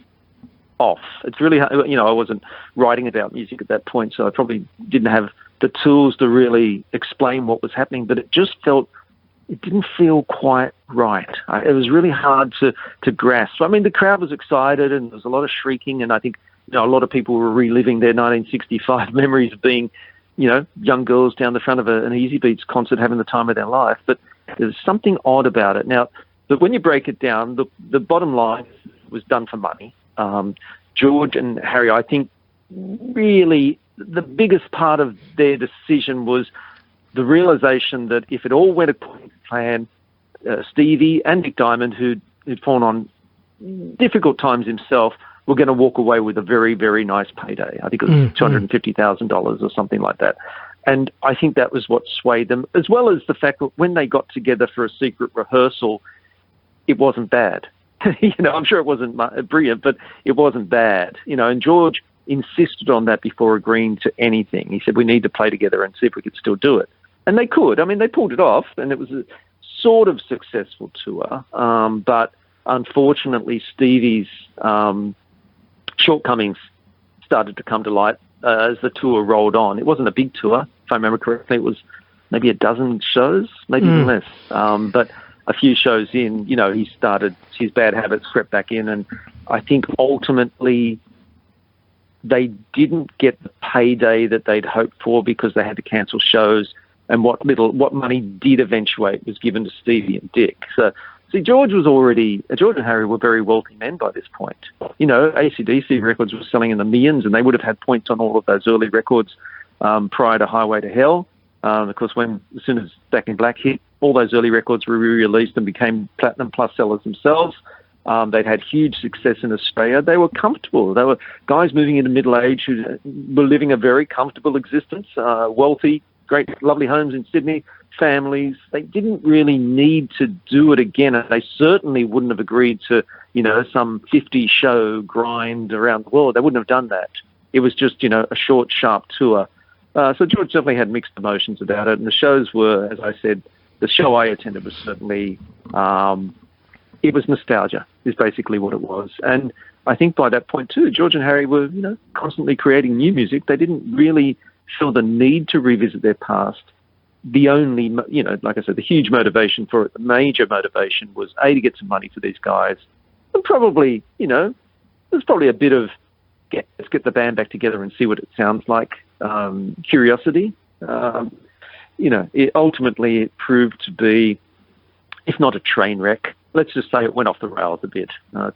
off. It's really, I wasn't writing about music at that point, so I probably didn't have the tools to really explain what was happening, but it didn't feel quite right. It was really hard to grasp. I mean, the crowd was excited and there was a lot of shrieking, and I think a lot of people were reliving their 1965 memories of being, young girls down the front of an Easybeats concert having the time of their life. But there's something odd about it. Now, but when you break it down, the bottom line was done for money. George and Harry, I think, really the biggest part of their decision was the realization that if it all went according to plan, Stevie and Nick Diamond, who'd fallen on difficult times himself, were going to walk away with a very, very nice payday. I think it was $250,000 or something like that. And I think that was what swayed them, as well as the fact that when they got together for a secret rehearsal, it wasn't bad. I'm sure it wasn't brilliant, but it wasn't bad. And George insisted on that before agreeing to anything. He said, we need to play together and see if we could still do it. And they could. I mean, they pulled it off, and it was a sort of successful tour. But unfortunately, Stevie's shortcomings started to come to light as the tour rolled on. It wasn't a big tour, if I remember correctly. It was maybe a dozen shows, maybe even less. But a few shows in, he started, his bad habits crept back in, and I think ultimately they didn't get the payday that they'd hoped for because they had to cancel shows, and what money did eventuate was given to Stevie and Dick. So, see, George and Harry were very wealthy men by this point. AC/DC records were selling in the millions, and they would have had points on all of those early records prior to Highway to Hell. Of course, as soon as Back in Black hit, all those early records were re-released and became platinum plus sellers themselves. They'd had huge success in Australia. They were comfortable. They were guys moving into middle age who were living a very comfortable existence, wealthy, great, lovely homes in Sydney, families. They didn't really need to do it again, and they certainly wouldn't have agreed to, some 50-show grind around the world. They wouldn't have done that. It was just, a short, sharp tour. So George definitely had mixed emotions about it, and the shows were, as I said, the show I attended was certainly, it was nostalgia, is basically what it was. And I think by that point too, George and Harry were, constantly creating new music. They didn't really feel the need to revisit their past. The only, like I said, the huge motivation for it, the major motivation was to get some money for these guys. And probably, there's probably a bit of, let's get the band back together and see what it sounds like. Curiosity. Ultimately it proved to be, if not a train wreck, let's just say it went off the rails a bit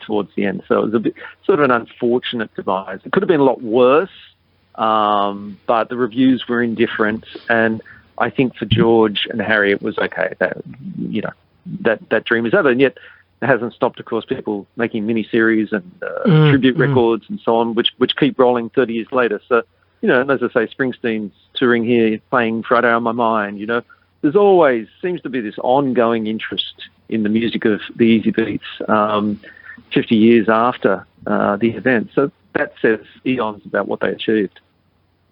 towards the end. So it was a bit sort of an unfortunate demise. It could have been a lot worse, but the reviews were indifferent, and I think for George and Harry it was okay. That dream is over, and yet it hasn't stopped, of course, people making mini-series and tribute records and so on, which keep rolling 30 years later. So, and as I say, Springsteen's touring here, playing Friday on My Mind, there's always seems to be this ongoing interest in the music of the Easybeats 50 years after the event. So that says eons about what they achieved.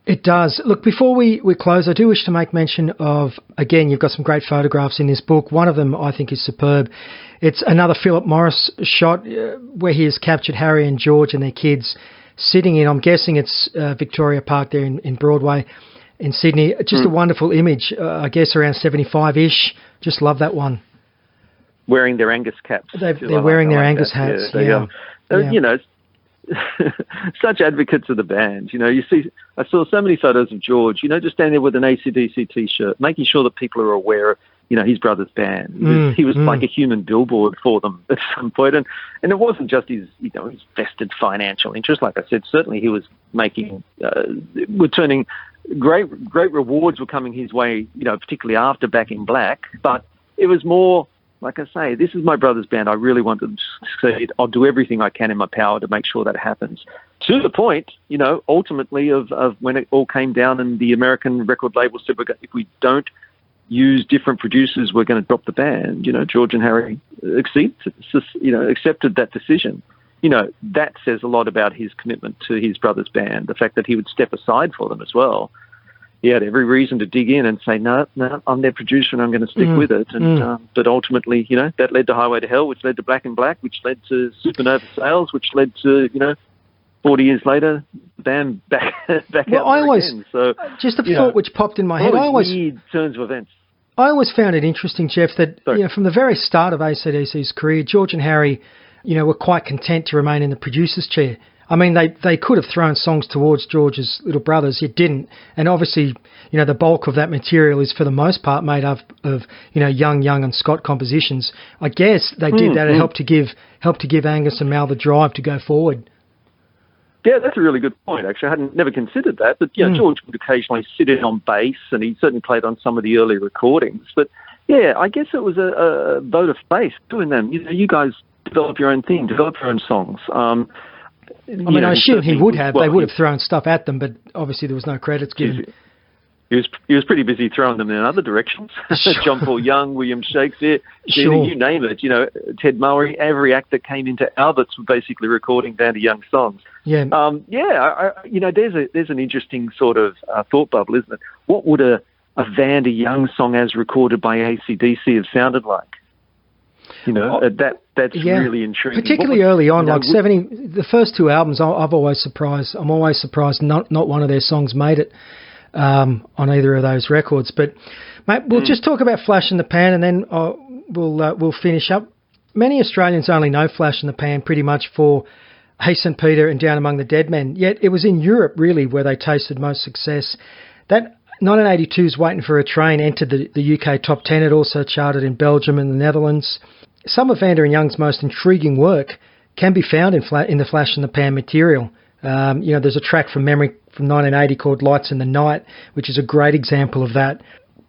It does. Look, before we close, I do wish to make mention of, again, you've got some great photographs in this book. One of them I think is superb. It's another Philip Morris shot where he has captured Harry and George and their kids sitting in, I'm guessing it's Victoria Park there in Broadway in Sydney. Just a wonderful image, I guess around 75-ish. Just love that one. Wearing their Angus caps. They're wearing their Angus hats. Yeah. Such advocates of the band. I saw so many photos of George, just standing there with an AC/DC T-shirt, making sure that people are aware of, his brother's band. He was like a human billboard for them at some point. And it wasn't just his vested financial interest. Like I said, certainly he was making, returning great rewards were coming his way, particularly after Back in Black. But it was more, like I say, this is my brother's band. I really want them to succeed. I'll do everything I can in my power to make sure that happens. To the point, ultimately of when it all came down and the American record label said, if we don't use different producers, we're going to drop the band. George and Harry accepted that decision. That says a lot about his commitment to his brother's band, the fact that he would step aside for them as well. He had every reason to dig in and say, no, I'm their producer and I'm going to stick with it. And but ultimately, that led to Highway to Hell, which led to Black in Black, which led to Supernova Sales, which led to, 40 years later, the band back out again. So, just a thought which popped in my head. Weird turns of events. I always found it interesting, Jeff, that from the very start of AC/DC's career, George and Harry, were quite content to remain in the producer's chair. I mean, they could have thrown songs towards George's little brothers, yet didn't. And obviously, the bulk of that material is for the most part made up of, Young and Scott compositions. I guess they did that to help to give Angus and Mal the drive to go forward. Yeah, that's a really good point, actually. I hadn't never considered that. But, George would occasionally sit in on bass, and he certainly played on some of the early recordings. But Yeah, I guess it was a vote of faith doing them. You guys develop your own thing, develop your own songs. I assume he would have. They would have thrown stuff at them, but obviously there was no credits given. He was pretty busy throwing them in other directions. Sure. John Paul Young, William Shakespeare, sure. You name it. Ted Mowry. Every act that came into Albert's were basically recording Vanda Young songs. Yeah. There's an interesting sort of thought bubble, isn't it? What would a Vanda Young song as recorded by AC/DC have sounded like? That's really intriguing. Particularly early on, the first two albums, I'm always surprised not one of their songs made it on either of those records. But, mate, we'll just talk about Flash in the Pan, and then we'll finish up. Many Australians only know Flash in the Pan pretty much for Hey St. Peter and Down Among the Dead Men, yet it was in Europe, really, where they tasted most success. That 1982's Waiting for a Train entered the UK top 10. It also charted in Belgium and the Netherlands. Some of Vanda and Young's most intriguing work can be found in the Flash in the Pan material. There's a track from memory from 1980 called Lights in the Night, which is a great example of that.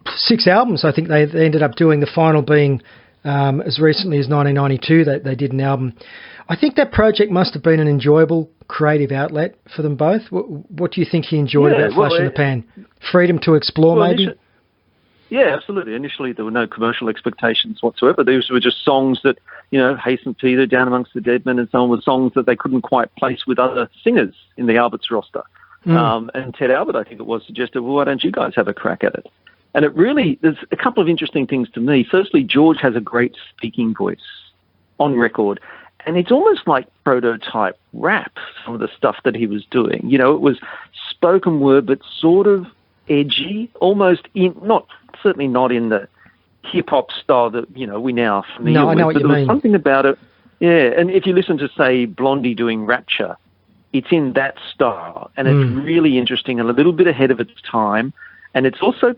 6 albums, I think they ended up doing, the final being as recently as 1992 they did an album. I think that project must have been an enjoyable creative outlet for them both. What do you think he enjoyed about Flash in the Pan? Freedom to explore, maybe? Yeah, absolutely. Initially, there were no commercial expectations whatsoever. These were just songs that, Hey St. Peter, Down Amongst the Dead Men, and so on, were songs that they couldn't quite place with other singers in the Albert's roster. And Ted Albert, I think it was, suggested, well, why don't you guys have a crack at it? And there's a couple of interesting things to me. Firstly, George has a great speaking voice on record, and it's almost like prototype rap, some of the stuff that he was doing. It was spoken word, but sort of edgy, almost certainly not in the hip-hop style that, we now are familiar with. No, I know what you mean. There was something about it, yeah, and if you listen to, say, Blondie doing Rapture, it's in that style, and it's really interesting and a little bit ahead of its time, and it's also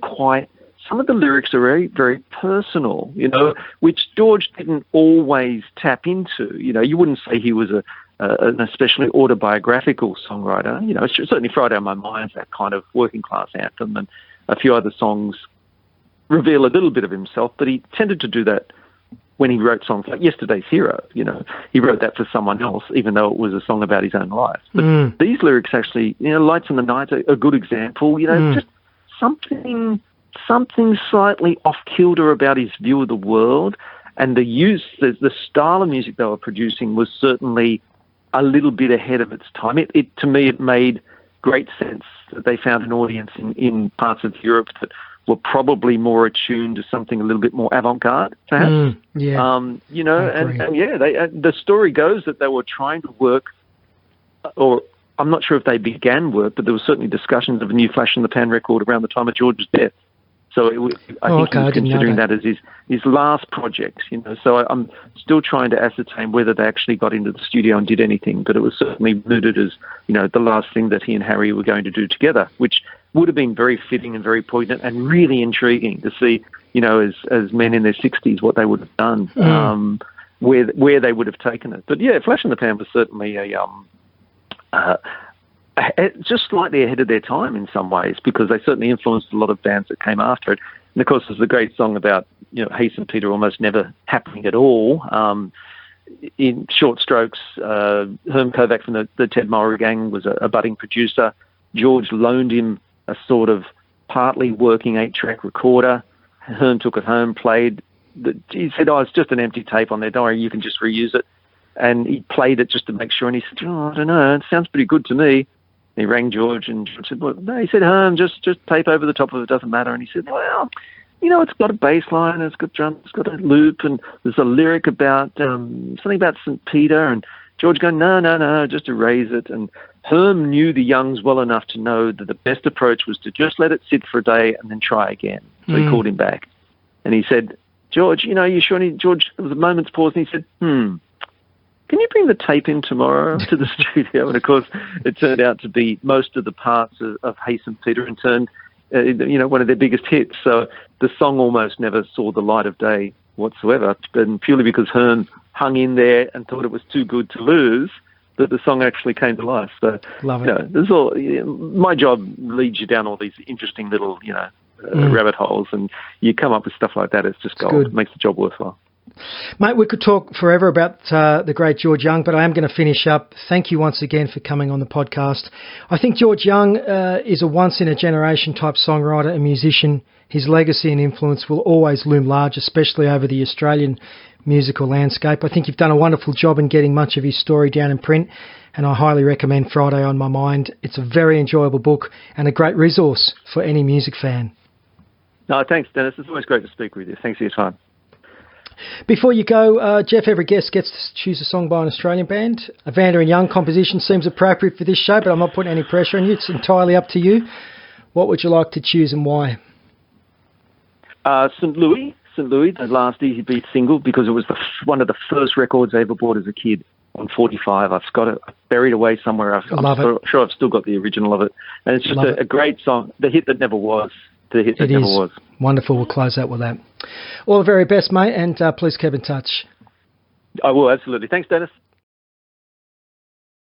some of the lyrics are very, very personal, which George didn't always tap into. You wouldn't say he was an especially autobiographical songwriter. Certainly Friday on My Mind's that kind of working class anthem, and a few other songs reveal a little bit of himself, but he tended to do that when he wrote songs like Yesterday's Hero. He wrote that for someone else, even though it was a song about his own life. But these lyrics actually, Lights in the Night are a good example, just something slightly off-kilter about his view of the world, and the style of music they were producing was certainly a little bit ahead of its time. To me, it made great sense that they found an audience in parts of Europe that were probably more attuned to something a little bit more avant-garde, perhaps. The story goes that they were trying to work, or I'm not sure if they began work, but there were certainly discussions of a new Flash in the Pan record around the time of George's death. So I think he was considering that as his last project, So I'm still trying to ascertain whether they actually got into the studio and did anything, but it was certainly mooted as, the last thing that he and Harry were going to do together, which would have been very fitting and very poignant and really intriguing to see, as men in their 60s, what they would have done, where they would have taken it. But yeah, Flash in the Pan was certainly just slightly ahead of their time in some ways, because they certainly influenced a lot of bands that came after it. And of course, there's the great song about, Hey St. Peter almost never happening at all. In short strokes, Herm Kovac from the Ted Mowry Gang was a budding producer. George loaned him a sort of partly working 8-track recorder. Herm took it home, played. He said, it's just an empty tape on there. Don't worry, you can just reuse it. And he played it just to make sure, and he said, I don't know, it sounds pretty good to me. He rang George, and George said, well, no, he said, just tape over the top of it, doesn't matter. And he said, well, it's got a bass line, it's got drums, it's got a loop, and there's a lyric about something about St. Peter. And George going, no, just erase it. And Herm knew the Youngs well enough to know that the best approach was to just let it sit for a day and then try again. So he called him back. And he said, George, you sure? George, there was a moment's pause, and he said, can you bring the tape in tomorrow to the studio? And, of course, it turned out to be most of the parts of Hey St. Peter, and turned, one of their biggest hits. So the song almost never saw the light of day whatsoever, and purely because Herm hung in there and thought it was too good to lose, that the song actually came to life. So, love it. There's my job leads you down all these interesting little, rabbit holes, and you come up with stuff like that. It's just gold. Good. It makes the job worthwhile. Mate, we could talk forever about the great George Young, but I am going to finish up. Thank you once again for coming on the podcast. I think George Young is a once-in-a-generation type songwriter and musician. His legacy and influence will always loom large, especially over the Australian musical landscape. I think you've done a wonderful job in getting much of his story down in print, and I highly recommend Friday on My Mind. It's a very enjoyable book and a great resource for any music fan. No, thanks, Dennis. It's always great to speak with you. Thanks for your time. Before you go, Jeff, every guest gets to choose a song by an Australian band. A Vanda and Young composition seems appropriate for this show, but I'm not putting any pressure on you. It's entirely up to you. What would you like to choose and why? St. Louis, the last Easybeats single, because it was one of the first records I ever bought as a kid on 45. I've got it buried away somewhere. I'm sure I've still got the original of it. And it's just a great song, the hit that never was. The hit that never was. Wonderful. We'll close out with that. All the very best, mate, and please keep in touch. I will, absolutely. Thanks, Dennis.